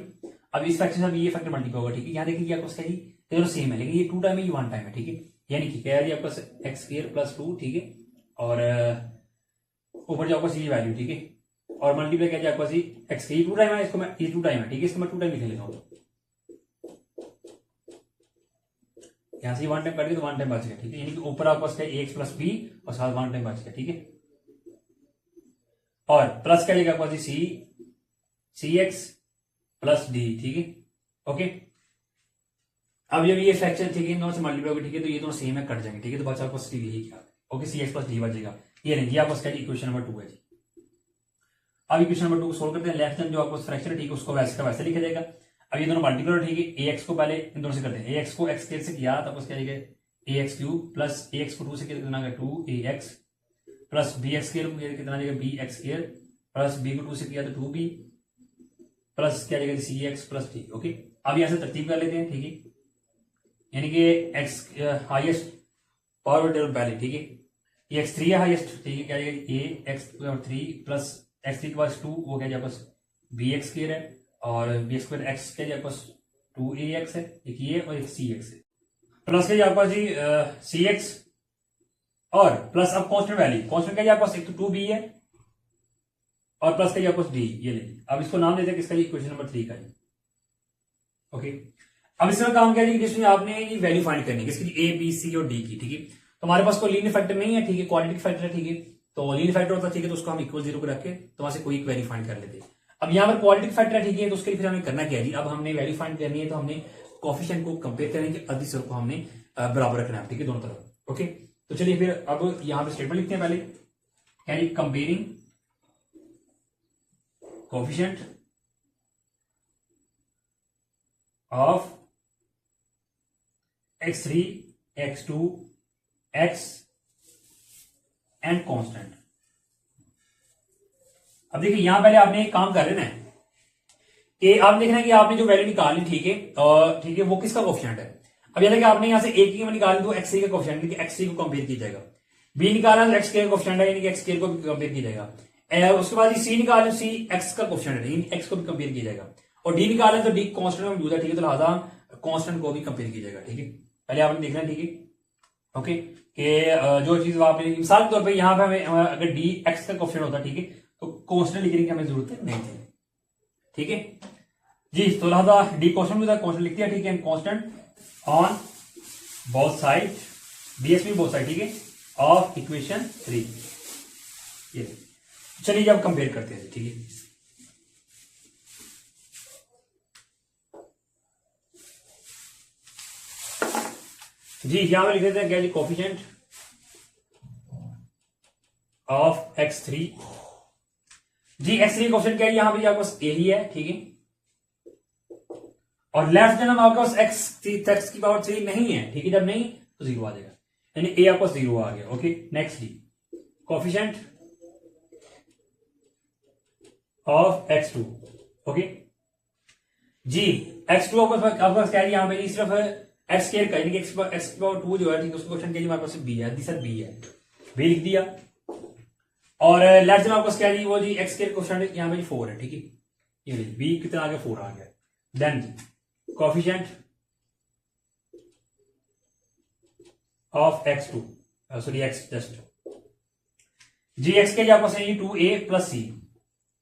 अब इस फैक्टर से ये फैक्टर मल्टीप्लाई होगा, ठीक है, यहाँ देखिए आपको क्या जी दोनों सेम है, लेकिन ये 2 टाइम है ये 1 टाइम है, ठीक है, यानी कि क्या है जी आपका एक्स स्क्वायर प्लस 2, ठीक है, और ऊपर जो आपका सी वैल्यू, ठीक है, और मल्टीप्लाई क्या जाए आपका सी एक्स के 2 टाइम है, इसको मैं ये 2 टाइम है, ठीक है, इसको मैं 2 टाइम लिख लेता हूँ, यहां से 1 टाइम कट गया तो 1 टाइम बच गया, ठीक है, यानी कि ऊपर आपके पास क्या एक्स प्लस बी और साथ 1 टाइम बच गया, ठीक है, और प्लस क्या जाएगा आपका सी एक्स प्लस डी, ठीक है। ओके अब जब ये फ्रैक्शन, ठीक है, इन दोनों से मल्टीप्लाई होगा, ठीक है, तो ये दोनों सेम है कट जाएंगे, ठीक है, तो बचा आपको सी यही क्या, ओके, सी एक्स प्लस डी बचेगा, ये नहीं, ये आपको इक्वेशन नंबर 2 है जी। अब इक्वेशन नंबर 2 को सोल्व करते हैं, लेफ्ट हैंड जो आपको फ्रैक्शन है, ठीक है, उसको वैसे का वैसे लिखा जाएगा। अब ये दोनों मल्टीप्लाई, ठीक है, ए एक्स को पहले इन दोनों से करते हैं, ए एक्स को एक्स स्क्वायर से किया तब उसका जाएगा A X cube plus A X को 2 से कितना 2 A x plus B X square कितना जाएगा B X square plus B को 2 से किया तो 2b प्लस क्या जाएगा C X plus D. Okay अब यहां से तरतीब कर लेते हैं, ठीक है, यानी कि एक्स हाईएस्ट पावर टेबल पहले, ठीक है, ये x3 है हाईएस्ट, ठीक है, क्या जाएगा ए एक्स 3 प्लस x3 के पास 2 वो क्या जाएगा बस बी एक्स स्क्वायर है और बी एक्स स्क्वायर एक्स क्या जाएगा बस 2ax है, एक ये और एक सी एक्स है, प्लस क्या जाएगा जी सी एक्स और प्लस अब कांस्टेंट वैल्यू, कांस्टेंट क्या जाएगा एक तो 2b है और प्लस क्या जाएगा डी, ये ले अब इसको नाम देते हैं किसका, इक्वेशन नंबर 3 का जी। ओके अब इसमें काम क्या है जिसमें आपने ये वैल्यू फाइंड करनी है किसकी, ए बी सी और डी की, ठीक है, तो हमारे पास कोई लीनियर फैक्टर नहीं है, ठीक है, क्वाड्रेटिक फैक्टर है, ठीक है, तो लीनियर फैक्टर होता है, ठीक है, तो उसको हम इक्वल 0 को रख के तो वहां से कोई एक वैल्यू फाइंड कर लेते हैं। अब यहाँ पर क्वाड्रेटिक फैक्टर है, ठीक है, तो उसके लिए फिर हमें करना क्या है जी, अब हमने वैल्यू फाइंड करनी है तो हमने कोएफिशिएंट को कंपेयर करने के अधिक को हमने बराबर रखना है, ठीक है, दोनों तरफ। ओके तो चलिए फिर अब यहाँ पे स्टेटमेंट लिखते हैं पहले, यानी comparing coefficient of x3 x2 x and constant. अब देखिए यहां पहले आपने एक काम कर लेना है कि आप देखना है कि आपने जो वैल्यू निकाली, ठीक है, ठीक है, वो किसका कोएफिशिएंट है। अब यह कि आपने यहां से एक की निकाली तो x3 का कोएफिशिएंट, क्योंकि x3 को कंपेयर किया जाएगा, b निकाला तो x का कोएफिशिएंट है, यानी कि x को भी कंपेयर किया जाएगा, उसके बाद c निकाला c x का कोएफिशिएंट है, यानी x को भी कंपेयर किया जाएगा, और d निकाला तो d कांस्टेंट में मौजूद है, ठीक है, तो लिहाजा कांस्टेंट को भी कंपेयर किया जाएगा, ठीक है, पहले आपने देखना है, ठीक है। ओके कि जो चीज आपने मिसाल के तौर पे यहां पे हमें अगर डी एक्स का कोएफिशिएंट होता, ठीक है, तो कांस्टेंट लिखने की हमें जरूरत नहीं थी, ठीक है जी, तो लिहाजा डी कांस्टेंट होता है, कांस्टेंट लिख दिया, ठीक है, constant on both side BSB both side, ठीक है, ऑफ इक्वेशन 3। ये चलिए जब कंपेयर करते हैं, ठीक है। जी यहां पे लिख देते हैं क्या जी, कोफिशिएंट ऑफ x3। जी x3 कोफिशिएंट क्या है, यहां पे आपके पास a ही है, ठीक है, और लेफ्ट जब आपके पास x की पावर 3 नहीं है, ठीक है, जब नहीं तो 0 आ जाएगा, यानी a आपके पास 0 आ गया। ओके, नेक्स्ट जी कोफिशिएंट ऑफ x2। ओके जी, x2 आपके पास क्या है, यहां पे सिर्फ एक्स स्क्वायर का, यानी कि एक्स की पावर 2 जो है, ठीक है, उसका क्वेश्चन क्या हमारे पास बी है, दी सर बी है, बी लिख दिया। और लेफ्ट में आपको क्या है वो जी एक्स स्क्वायर क्वेश्चन यहाँ पे 4 है, ठीक है, ये बी कितना आ गया, 4 आ गया। देन जी coefficient of x2, sorry x just जी, एक्स के आपको सही 2a प्लस सी,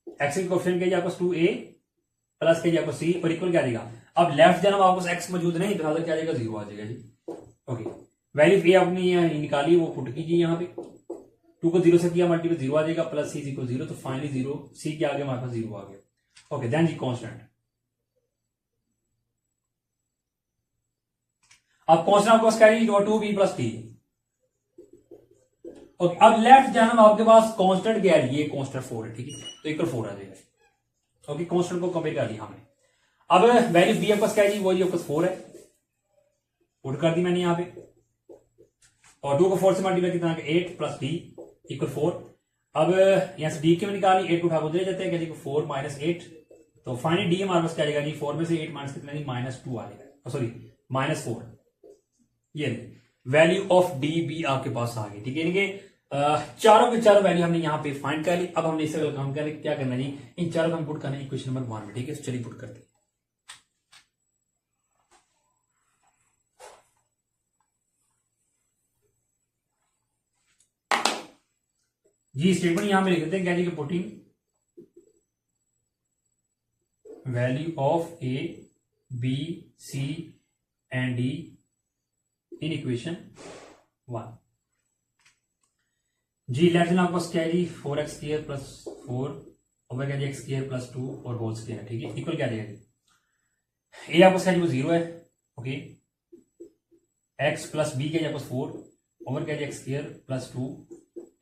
एक्स के क्वेश्चन के आपको 2a प्लस के आपको सी, और इक्वल क्या देगा। अब लेफ्ट जब आपको एक्स मौजूद नहीं तो क्या आ जाएगा, 0 आ जाएगा जी। ओके, वैल्यू ए आपने यहाँ निकाली, वो पुट कीजिए यहाँ पे, 2 को 0 से किया मल्टीपल, 0 आ जाएगा, प्लस सी इक्वल 0, तो फाइनली 0 सी के आगे हमारे पास 0 आ गया। ओके, देन जी कांस्टेंट, अब कांस्टेंट आपको क्या है, 2b प्लस टी। ओके, अब लेफ्ट जन्म आपके पास कांस्टेंट क्या है, ये कांस्टेंट 4 है, ठीक है, तो इक्वल 4 आ जाएगा। ओके, कांस्टेंट को कंपेयर कर लिया हमने। अब वैल्यू बी आपका क्या है जी, वो जी आपका 4 है, पुट कर दी मैंने यहाँ पे, और 2 को 4 से मल्टीप्लाई कितना, 8 प्लस डी इक्वल 4। अब यहां से डी के में निकाली, 8 उठा को दे जाते हैं क्या जी, 4 माइनस 8, तो फाइनली डी हमारे पास क्या आएगा जी, 4 में से 8 माइनस कितना जी, -2 आ जाएगा, सॉरी -4। ये वैल्यू ऑफ डी बी आपके पास आ गई, ठीक है, यानी कि चारों के चारों वैल्यू हमने यहाँ पे फाइंड कर ली। अब हमने इससे अगर काम करें क्या करना जी, इन चारों को हम पुट करना है इक्वेशन नंबर 1 में, ठीक है, तो चलिए पुट करते हैं। जी स्टेटमेंट यहां पे लिख देते हैं क्या जी, putting value of A B C and D in equation 1। जी लेफ्ट में आपके पास क्या है जी, 4x स्क्वायर प्लस 4 और क्या जी x स्क्वायर प्लस 2 और होल स्क्वायर, ठीक है, इक्वल क्या देगा जी, ए आपको क्या जी वो 0 है। ओके, x प्लस बी क्या जी आपको 4 ओवर क्या जी x स्क्वायर प्लस 2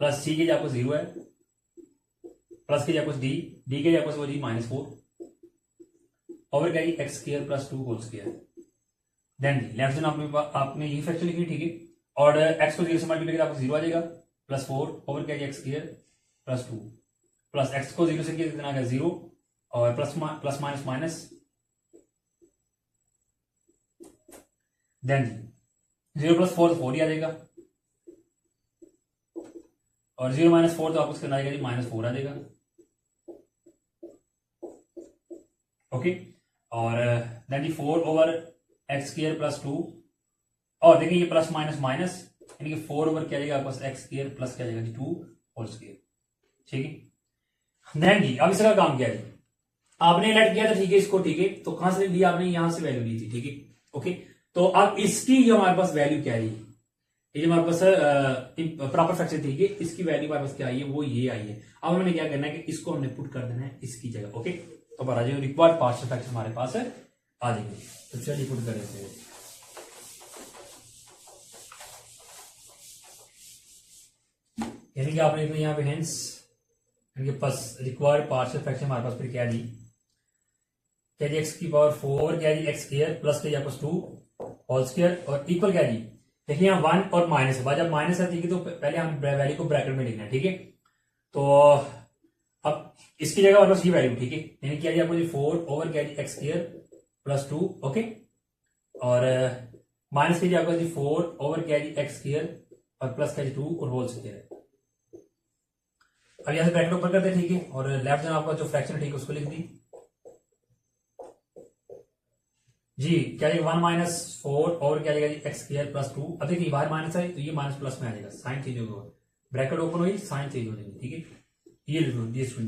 प्लस सी के आपको 0 है, प्लस के आपको डी, डी के आपको वो जी -4 ओवर क्या जी x square plus 2 whole square. Then जी लेफ्ट आपने यही फ्रैक्शन लिखी, ठीक है, और एक्स को 0 से मल्टीप्लाई आपको 0 आ जाएगा, प्लस 4 ओवर क्या जी x square plus 2 plus x को 0 से किया कितना आ गया 0, और प्लस माइनस माइनस, देन जी 0 प्लस 4 तो 4 ही आ जाएगा, और 0 माइनस 4 तो आपको करना आएगा जी -4 आ जाएगा। ओके, और देन जी 4 ओवर एक्स स्क्वायर प्लस 2, और देखिए ये प्लस माइनस माइनस, यानी कि 4 ओवर क्या जाएगा आपके पास एक्स स्क्वायर प्लस क्या जाएगा जी 2 होल स्क्वायर, ठीक है। देन जी अब इसका काम क्या है, आपने लेट किया था, ठीक है, इसको, ठीक है, तो कहां से लिया आपने, यहां से वैल्यू ली थी, ठीक है। ओके, तो अब इसकी जो हमारे पास वैल्यू क्या है, ये जो हमारे पास प्रॉपर फ्रैक्शन थी, इसकी वैल्यू हमारे पास क्या आई है, वो ये आई है। अब हमने क्या करना है कि इसको हमने पुट कर देना है इसकी जगह। ओके, तो आ जाएगा रिक्वायर्ड पार्शियल फ्रैक्शन हमारे पास आ जाएंगे, तो चलिए पुट कर देते हैं। यानी कि आपने यहाँ पे हेंस इनके पास रिक्वायर्ड पार्शियल फ्रैक्शन हमारे पास फिर क्या दी, क्या जी एक्स की पावर 4 क्या जी एक्स स्क्वायर प्लस क्या जी आपस 2 होल स्क्वायर और इक्वल क्या जी, देखिए यहाँ 1 और माइनस है, जब माइनस है, ठीक है, तो पहले हम वैल्यू को ब्रैकेट में लिखना है, ठीक है। तो अब इसकी जगह हमारे पास ये वैल्यू, ठीक है, यानी क्या जी आपको 4 ओवर क्या जी एक्स स्क्वायर प्लस 2, ओके, और माइनस क्या जी आपका 4 ओवर क्या जी एक्स स्क्वायर और प्लस क्या जी 2 और होल स्क्वायर। अब यहां से ब्रैकेट ऊपर करते हैं, ठीक है, और लेफ्ट जन आपका जो फ्रैक्शन है, ठीक है, उसको लिख दी जी, क्या जी 1 - 4 और क्या जाएगा जी एक्स स्क्वायर प्लस 2। अब देखिए बाहर माइनस है तो ये माइनस प्लस में आ जाएगा, साइन चेंज होगा, ब्रैकेट ओपन हुई साइन चेंज हो जाएगी, ठीक है। ये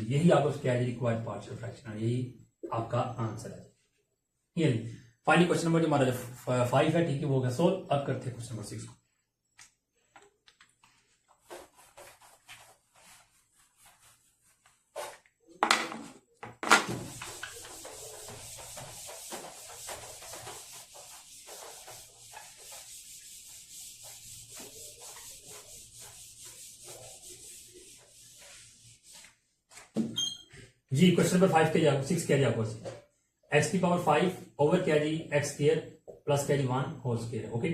यही आपको क्या है रिक्वायर्ड पार्शियल फ्रैक्शन, यही आपका आंसर है। ये फाइनली क्वेश्चन नंबर जो हमारा 5 है, ठीक है, वो होगा सोल्व। अब करते हैं क्वेश्चन नंबर 6 को। जी क्वेश्चन नंबर 5 के 6 क्या जी आपको एक्स की पावर 5 ओवर क्या जी एक्स स्क्वायर प्लस क्या जी 1 होल स्क्वायर। ओके,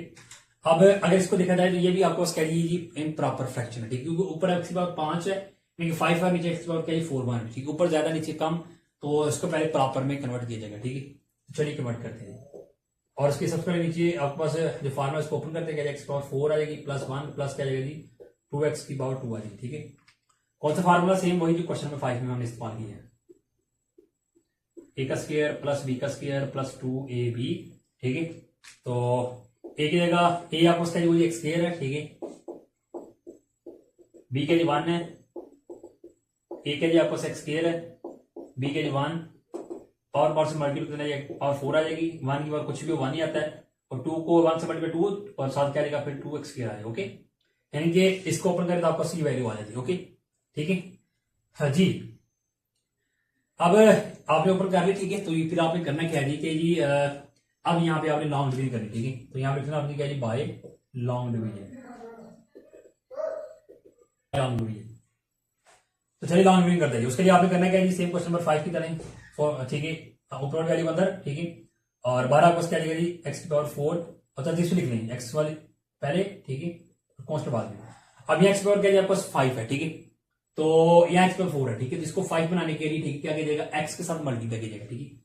अब अगर इसको देखा जाए तो ये भी आपको कह जी इन प्रॉपर फ्रैक्शन है, ठीक है, क्योंकि ऊपर एक्स की पावर 5 है, मीन 5 है, नीचे एक्स की पावर क्या जी 4 1, ठीक है, ऊपर ज्यादा नीचे कम, तो इसको पहले प्रॉपर में कन्वर्ट किया जाएगा, ठीक है। चलिए कन्वर्ट करते हैं, और इसके सबसे पहले नीचे आपके पास जो फार्मूला इसको ओपन करते हैं, एक्स पावर 4 आ जाएगी प्लस 1 प्लस क्या जाएगा जी 2x की पावर 2 आ जाएगी, ठीक है। कौन सा फार्मूला? सेम वही जो क्वेश्चन नंबर 5 में हमने इस्तेमाल किया है, ए का स्क्वायर प्लस बी का स्क्वायर प्लस 2ab, ठीक है। तो ए की जगह ए आपको उसका जो एक्स स्क्वायर है, ठीक है, बी के लिए 1 है, ए के लिए आपको एक्स स्क्वायर है, बी के लिए 1, पावर से मल्टीप्लाई करना पावर 4 आ जाएगी, 1 की पावर कुछ भी 1 ही आता है, और 2 को 1 से मल्टीप्लाई 2 और साथ क्या आएगा फिर 2x स्क्वायर आएगा। ओके, यानी कि इसको ओपन करें तो आपको सी वैल्यू आ जाती है। ओके, ठीक है, हाँ जी। अब आपने ओपन कर लिया, ठीक है, तो फिर आपने करना क्या है जी कि जी अब यहाँ पे आपने लॉन्ग डिवीजन करनी, ठीक है, तो यहाँ पे लिखना आपने क्या जी by long division, long division. तो चलिए लॉन्ग डिवीजन करते हैं, उसके लिए आपने करना क्या है जी सेम क्वेश्चन नंबर 5 की तरह, ठीक है, ऊपर वैल्यू अंदर, ठीक है, और 12 आपको क्या लिखेगा जी एक्स की पावर 4 और 33 लिख लेंगे, एक्स वाले पहले, ठीक है, कॉन्स्टेंट बाद में। अब यहाँ एक्स की पावर क्या आपके पास 5 है, ठीक है, तो यहाँ एक्स की पावर 4 है, ठीक है, जिसको 5 बनाने के लिए, ठीक है, क्या किया जाएगा एक्स के साथ मल्टीप्लाई किया जाएगा, ठीक है,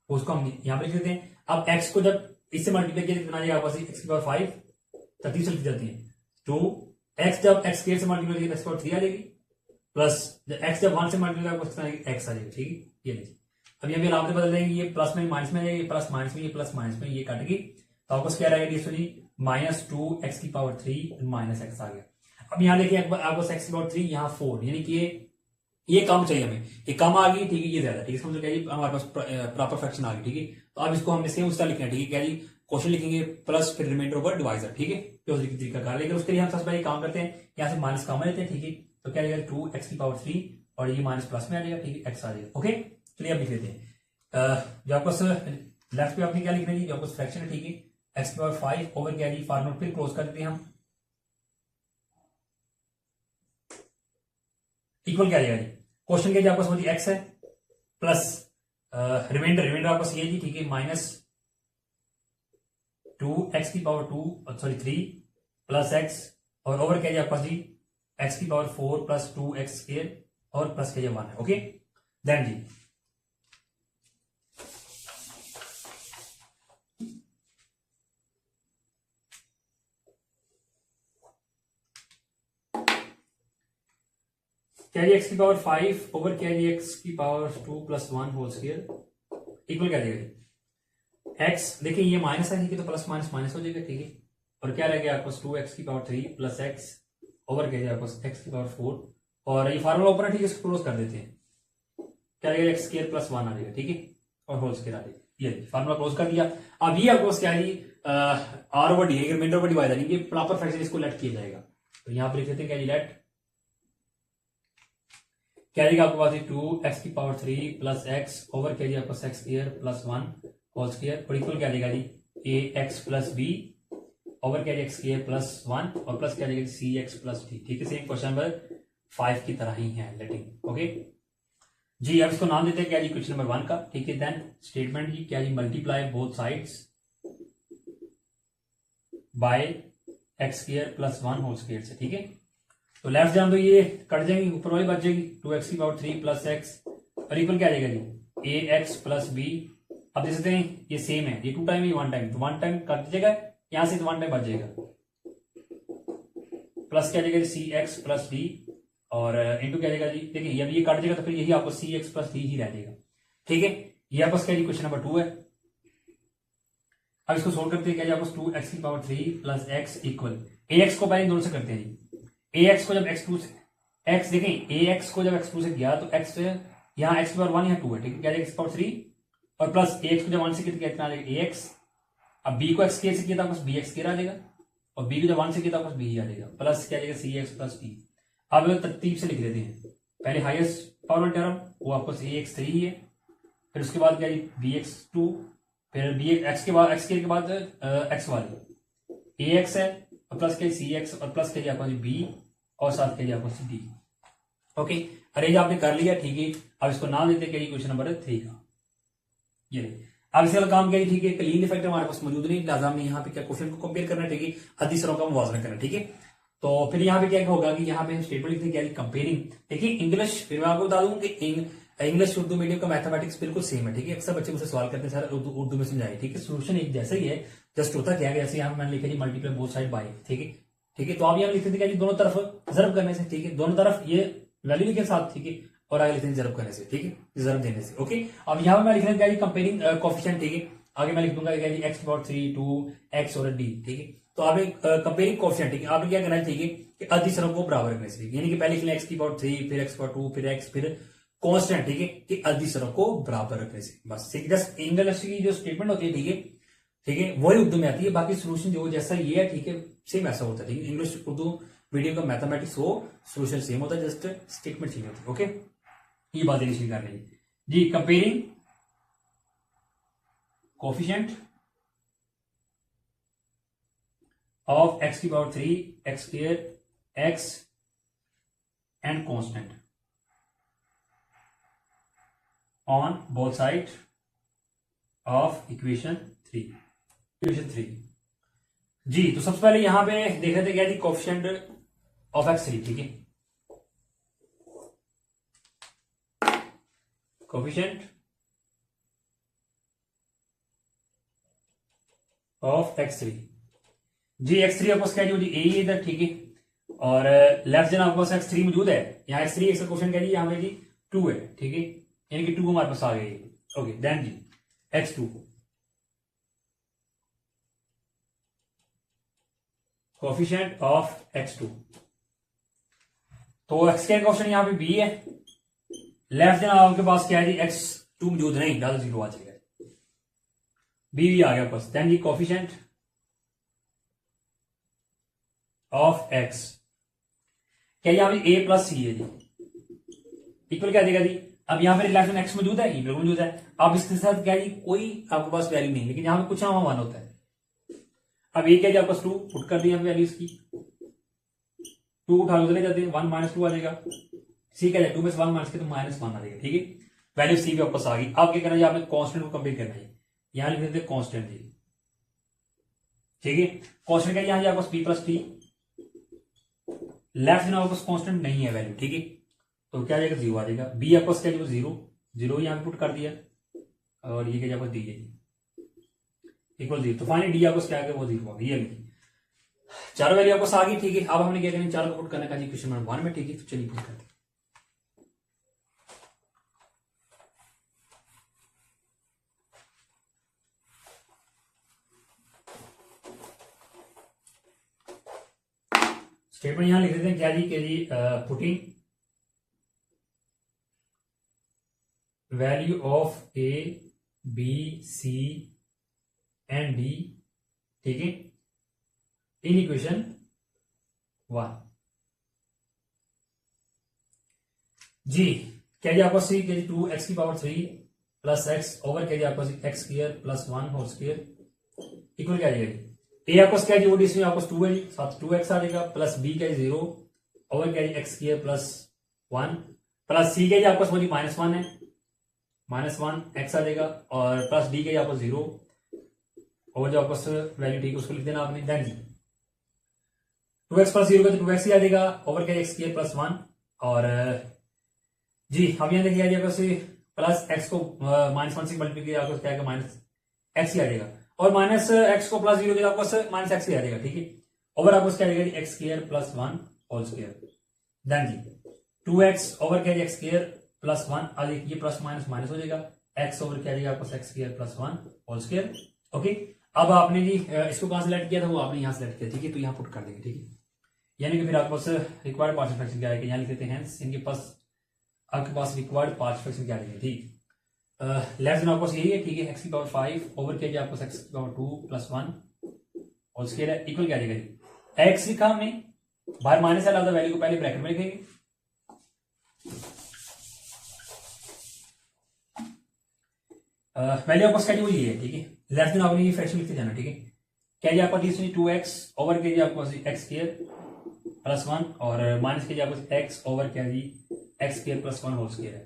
उसको हम यहाँ पे लिख देते हैं। अब एक्स को जब इससे मल्टीप्लाई किया कितना जाएगा आपके पास एक्स की पावर 5 33 लिख जाती है, तो एक्स जब एक्स स्क्वायर से मल्टीप्लाई किया एक्स पावर 3 आ जाएगी, प्लस एक्स जब 1 से मल्टीप्लाई कितना एक्स आ जाएगा, ठीक है, ये लीजिए। अब ये भी अलामतें बदल देंगे, ये प्लस में माइनस में जाएगी, प्लस माइनस में, ये प्लस माइनस में, ये कट गई, तो आपको क्या रहेगा जी -2 एक्स की पावर 3 माइनस एक्स आ गया। अब यहाँ देखिए आपको एक्स की पावर 3 यहाँ 4, यानी कि ये कम चाहिए हमें, ये कम आ गई, ठीक है, ये ज्यादा, ठीक है, समझो क्या जी हमारे पास प्रॉपर फ्रैक्शन आ गई, ठीक है। तो अब इसको हमने सेम उसका लिखना है, ठीक है, क्या जी क्वेश्चन लिखेंगे प्लस फिर रिमाइंडर ओवर डिवाइजर, ठीक है, जो तरीका कर, लेकिन उसके लिए हम सबसे पहले काम करते हैं, यहाँ से माइनस कॉमन लेते हैं, ठीक है, तो क्या रहेगा 2x की पावर 3 और ये माइनस प्लस में आ जाएगा, ठीक है, एक्स आ जाएगा। ओके, चलिए अब लिख लेते हैं, जो आपको लेफ्ट पे आपने क्या लिखना है जी, जो आपको फ्रैक्शन है, ठीक है, एक्स की पावर 5 ओवर क्या जी फार्मूला फिर क्लोज कर देते हैं हम, इक्वल क्या आ जाएगा जी क्वेश्चन क्या जी आपको समझिए एक्स है प्लस रिमाइंडर आपको ये जी, ठीक है, -2 एक्स की पावर 2 सॉरी 3 प्लस एक्स और ओवर क्या जी आपके पास जी एक्स की पावर 4 प्लस 2x स्क्वायर और प्लस क्या जी 1 है। ओके, देन जी क्या जी एक्स की पावर 5 ओवर क्या जी एक्स की power 2 plus 1 whole square equal क्या देगा जी एक्स, देखिए ये माइनस है, ठीक है, तो प्लस माइनस माइनस हो जाएगा, ठीक है, और क्या रहेगा आपको 2x की पावर 3 प्लस एक्स ओवर क्या आपको एक्स की पावर 4 और ये फार्मूला ऊपर है, ठीक है, इसको क्लोज कर देते हैं, क्या रहेगा एक्स स्क्वायर प्लस 1 आ जाएगा, ठीक है, और होल स्क्वायर आ जाएगा, ये फार्मूला क्लोज कर दिया। अब ये आपको क्या है जी r over d remainder over divide है, ये प्रॉपर फ्रैक्शन इसको लेट किया जाएगा, तो यहाँ पर लिख देते हैं क्या जी लेट क्या रहेगा आपके पास 2x की पावर 3 प्लस एक्स ओवर क्या जी आपको x square plus 1 whole square और इक्वल क्या देगा जी a x plus b over क्या एक्स स्क्वायर प्लस 1 और प्लस क्या देगा सी एक्स प्लस डी, ठीक है, सेम क्वेश्चन नंबर 5 की तरह ही है लेटिंग। ओके जी, अब इसको नाम देते हैं क्या जी क्वेश्चन नंबर 1 का, ठीक है, देन स्टेटमेंट जी क्या जी multiply both sides by x square plus 1 whole square से, ठीक है, तो लेफ्ट जान तो ये कट जाएंगी, ऊपर वाली बच जाएगी 2x की पावर 3 प्लस एक्स और इक्वल क्या आ जाएगा जी ए एक्स प्लस बी। अब देख सकते हैं ये सेम है, ये 2 टाइम है 1 टाइम, तो 1 टाइम कट दीजिएगा यहां से, तो 1 टाइम बच जाएगा, प्लस क्या जाएगा सी एक्स प्लस डी और इंटू क्या जाएगा जी, देखिए अब ये कट जाएगा तो फिर यही आपको सी एक्स प्लस डी ही रह जाएगा, ठीक है, ये आपस क्या जी क्वेश्चन नंबर 2 है। अब इसको सोल्व करते हैं क्या जी आपको 2x की पावर 3 प्लस एक्स इक्वल ए एक्स को पहले दोनों से करते हैं जी, ax को जब x2 से x देखें ax को जब x2 से गया तो x से यहाँ x की पावर 1 यहाँ 2 है, ठीक है, क्या x की पावर 3 और प्लस ax को जब 1 से कितना आ जाएगा ax, अब b को x स्क्वायर से किया था बस bx स्क्वायर आ जाएगा और b को जब 1 से किया था बस b ही आ जाएगा, प्लस क्या जाएगा cx प्लस d। अब तरतीब से लिख देते हैं, पहले हाईएस्ट पावर टर्म वो आपको ax3 ही है, फिर उसके बाद क्या bx2 फिर bx के बाद x के बाद x वाली ax है और प्लस के सी एक्स और प्लस के आपको बी और साथ के आपको डी। ओके, अरेंज आपने कर लिया, ठीक है। अब इसको नाम देते हैं क्वेश्चन नंबर 3 का। ये नहीं, अब इसका वाला काम क्या है, ठीक है। क्लीन फैक्टर हमारे पास मौजूद नहीं, लिहाजा हमने यहाँ पे क्या क्वेश्चन को कंपेयर करना है, ठीक है, अद्दी सरों का मुवाजना करना, ठीक है। तो फिर यहाँ पे क्या होगा कि यहाँ पे हम स्टेटमेंट लिखते हैं क्या, कंपेयरिंग, देखिए इंग्लिश, फिर मैं आपको बता दूं कि इंग्लिश उर्दू मीडियम का मैथमेटिक्स बिल्कुल सेम है, ठीक है। अक्सर बच्चे मुझसे सवाल करते हैं सर उर्दू में समझाए, ठीक है। सोल्यूशन एक जैसा ही है, जस्ट होता क्या है, जैसे यहाँ मैंने लिखा जी मल्टीप्लाई बोथ साइड बाय, ठीक है, ठीक है। तो आप यहाँ लिखते थे क्या जी, दोनों तरफ जरब करने से, ठीक है, दोनों तरफ ये वैल्यू लिखे साथ, ठीक है, और आगे लिखते हैं जरब करने से, ठीक है, जरब देने से, ओके। अब यहाँ पर मैं लिख रहा हूँ क्या जी, कंपेयरिंग कोएफिशिएंट, ठीक है। आगे मैं लिख दूंगा क्या जी, एक्स पावर 3 2 एक्स और डी, ठीक है। तो आपने कंपेयरिंग कोएफिशिएंट, ठीक है, आपने क्या करना है, ठीक है, कि आधी सरों को बराबर रखने से, यानी कि पहले लिख लें एक्स की पावर 3, फिर एक्स पावर 2, फिर एक्स, फिर कांस्टेंट, ठीक है, कि आधी सरों को बराबर रखने से, बस, ठीक है। जस्ट इंग्लिश की जो स्टेटमेंट होती है, ठीक है, ठीक है, वही उर्दू में आती है। बाकी सोल्यूशन जो जैसा ये है, ठीक है, सेम ऐसा होता है, ठीक है। इंग्लिश उर्दू मीडियम का मैथमेटिक्स हो, सोल्यूशन सेम होता है, जस्ट स्टेटमेंट चेंज होती है, ओके। ये बात इनिशियल करनी है जी। कंपेयरिंग कोएफिशिएंट ऑफ एक्स की power 3 x square x and constant on both side of equation 3 जी। तो सबसे पहले यहां पे देख रहे थे क्या जी, कोएफिशिएंट ऑफ x3, ठीक है, कोएफिशिएंट ऑफ x3 जी। x3 आपको क्या जी, ए ही इधर, ठीक है, और लेफ्ट जन आपके पास x3 मौजूद है, यहाँ x3 एक्स का क्वेश्चन क्या जी, यहाँ पे जी 2 है, ठीक है, यानी कि 2 हमारे पास आ गई, ओके। देन जी x2 कोएफिशिएंट ऑफ x2, तो x का क्वेश्चन यहाँ पे b है, लेफ्ट जन आपके पास क्या है जी, x2 मौजूद नहीं, डाल 0 आ जाएगा, b भी आ गया पास। देन जी कोएफिशिएंट ऑफ x, क्या यहाँ पे a प्लस सी है जी, इक्वल क्या देगा जी। अब यहाँ पे लेफ्ट में x मौजूद है, बिल्कुल मौजूद है। अब इसके साथ क्या जी, कोई आपके पास वैल्यू नहीं, लेकिन यहाँ पे कुछ वहां 1 होता है। अब ये क्या जी, आपको 2 पुट कर दिया वैल्यू इसकी, 2 उठा चले जाते हैं, 1 माइनस 2 आ जाएगा, सी क्या जाए 2 में से 1 माइनस के तो -1 आ जाएगा, ठीक है। वैल्यू सी भी वापस आ गई। अब क्या करना है, आपने कांस्टेंट को कंपेयर करना है, यहां लिख देते हैं कांस्टेंट जी, ठीक है। कांस्टेंट क्या यहाँ आपको b प्लस टी, लेफ्ट में आपको कांस्टेंट नहीं है वैल्यू, ठीक है, तो क्या आ जाएगा 0 आ जाएगा। बी आपको क्या 0 यहाँ पे पुट कर दिया, और ये क्या आपको दी है इक्वल 0, तो फाइनली डी आपको क्या आ गया, वो 0 आ गया, ये लिखिए। चारों वैल्यू आपको आ गई, ठीक है। अब हमने क्या करना है, चारों को पुट करने का जी क्वेश्चन नंबर 1 में, ठीक है। तो चलिए पुट करते हैं। स्टेटमेंट यहां लिख देते हैं क्या जी, के जी putting value of A B C and d, ठीक है, इन इक्वेशन 1 जी। क्या जी आपको सी, क्या जी 2 एक्स की पावर 3 प्लस एक्स ओवर क्या जी आपको x square plus 1 whole square equal क्या आ जाएगा जी। ए आपको क्या जी, वो इसमें आपको 2 है जी, साथ 2x आ जाएगा, प्लस बी क्या 0 ओवर क्या जी एक्स स्क्वायर प्लस 1 प्लस सी क्या जी आपको -1 है, -1 एक्स आ जाएगा, और प्लस डी क्या आपको 0 और जो आपस वैल्यू, ठीक है, उसको लिख देना आपने। देन जी 2x प्लस 0 का तो 2x ही आ जाएगा, ओवर क्या एक्स स्क्वायर प्लस 1, और जी अब यहाँ देखिए आपको प्लस एक्स को -1 से मल्टीप्लाई किया, आपको क्या माइनस एक्स ही आ जाएगा, और माइनस एक्स को प्लस 0 किया आपको माइनस एक्स ही आ जाएगा, ठीक है। ओवर आपको क्या आ जाएगा x square plus 1 whole square. Then जी 2x ओवर क्या एक्स स्क्वायर प्लस 1 आ जाएगा, ये प्लस माइनस माइनस हो जाएगा, एक्स ओवर क्या आ जाएगा आपको x square plus 1 whole square, okay. अब आपने जी इसको कहां सेलेक्ट किया था, वो आपने यहां सेलेक्ट किया, ठीक है, तो यहां पुट कर देंगे, ठीक है। यानी कि फिर आपके पास रिक्वायर्ड पार्शियल फ्रैक्शन क्या आएगा, यहां लिख देते हैं, इनके पास आपके पास रिक्वायर्ड पार्शियल फ्रैक्शन क्या आएगा, ठीक। लेफ्ट में आपके पास यही है, ठीक है, एक्स की पावर 5 ओवर क्या आपको एक्स की पावर 2 प्लस 1 और स्क्वायर है, इक्वल क्या आ जाएगा, एक्स लिखा हमने, बाहर माइनस है, अलावा वैल्यू को पहले ब्रैकेट में लिखेंगे, वैल्यू आपको क्या वही है, ठीक है। लेफ्ट में आपने ये फ्रैक्शन लिखते जाना, ठीक है। क्या जी आपका 2x ओवर क्या जी आपको एक्स स्क्वायर प्लस 1 और माइनस क्या जी आपको एक्स ओवर क्या जी x square plus 1 whole square है।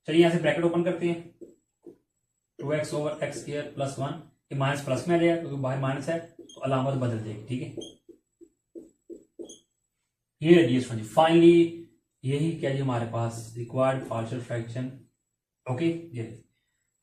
चलिए यहां से ब्रैकेट ओपन करते हैं, 2x over x square plus 1, ये माइनस प्लस में आ जाएगा क्योंकि बाहर माइनस है तो अलामत बदल जाएगी। ठीक है, ये रेडियस जी फाइनली यही क्या जी हमारे पास रिक्वायर्ड पार्शियल फ्रैक्शन। ओके, ये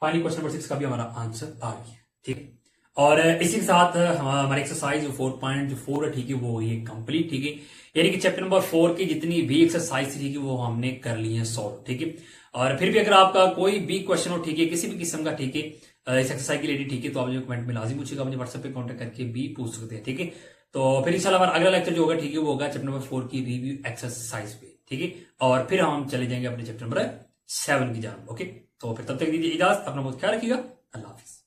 फाइनली क्वेश्चन नंबर 6 का भी हमारा आंसर आ गया। ठीक है, और इसी के साथ हमारी एक्सरसाइज 4.4 है, ठीक है, वो ये कंप्लीट। ठीक है, यानी कि चैप्टर नंबर 4 की जितनी भी एक्सरसाइज थी वो हमने कर ली है सॉल्व। ठीक है, और फिर भी अगर आपका कोई भी क्वेश्चन हो, ठीक है, किसी भी किस्म का, ठीक है, इस एक्सरसाइज के रिलेटेड, ठीक है, तो आप मुझे कमेंट में लाजिम पूछेगा, मुझे व्हाट्सएप पे कांटेक्ट करके भी पूछ सकते हैं। ठीक है, तो फिर इंशाल्लाह हमारा अगला लेक्चर जो होगा, ठीक है, वो होगा चैप्टर नंबर 4 की रिव्यू एक्सरसाइज पे। ठीक है, और फिर हम चले जाएंगे अपने चैप्टर नंबर 7 की जान। ओके, तो फिर तब तक दीजिए इजाजत, अपना बहुत ख्याल रखिएगा, अल्लाह हाफिज।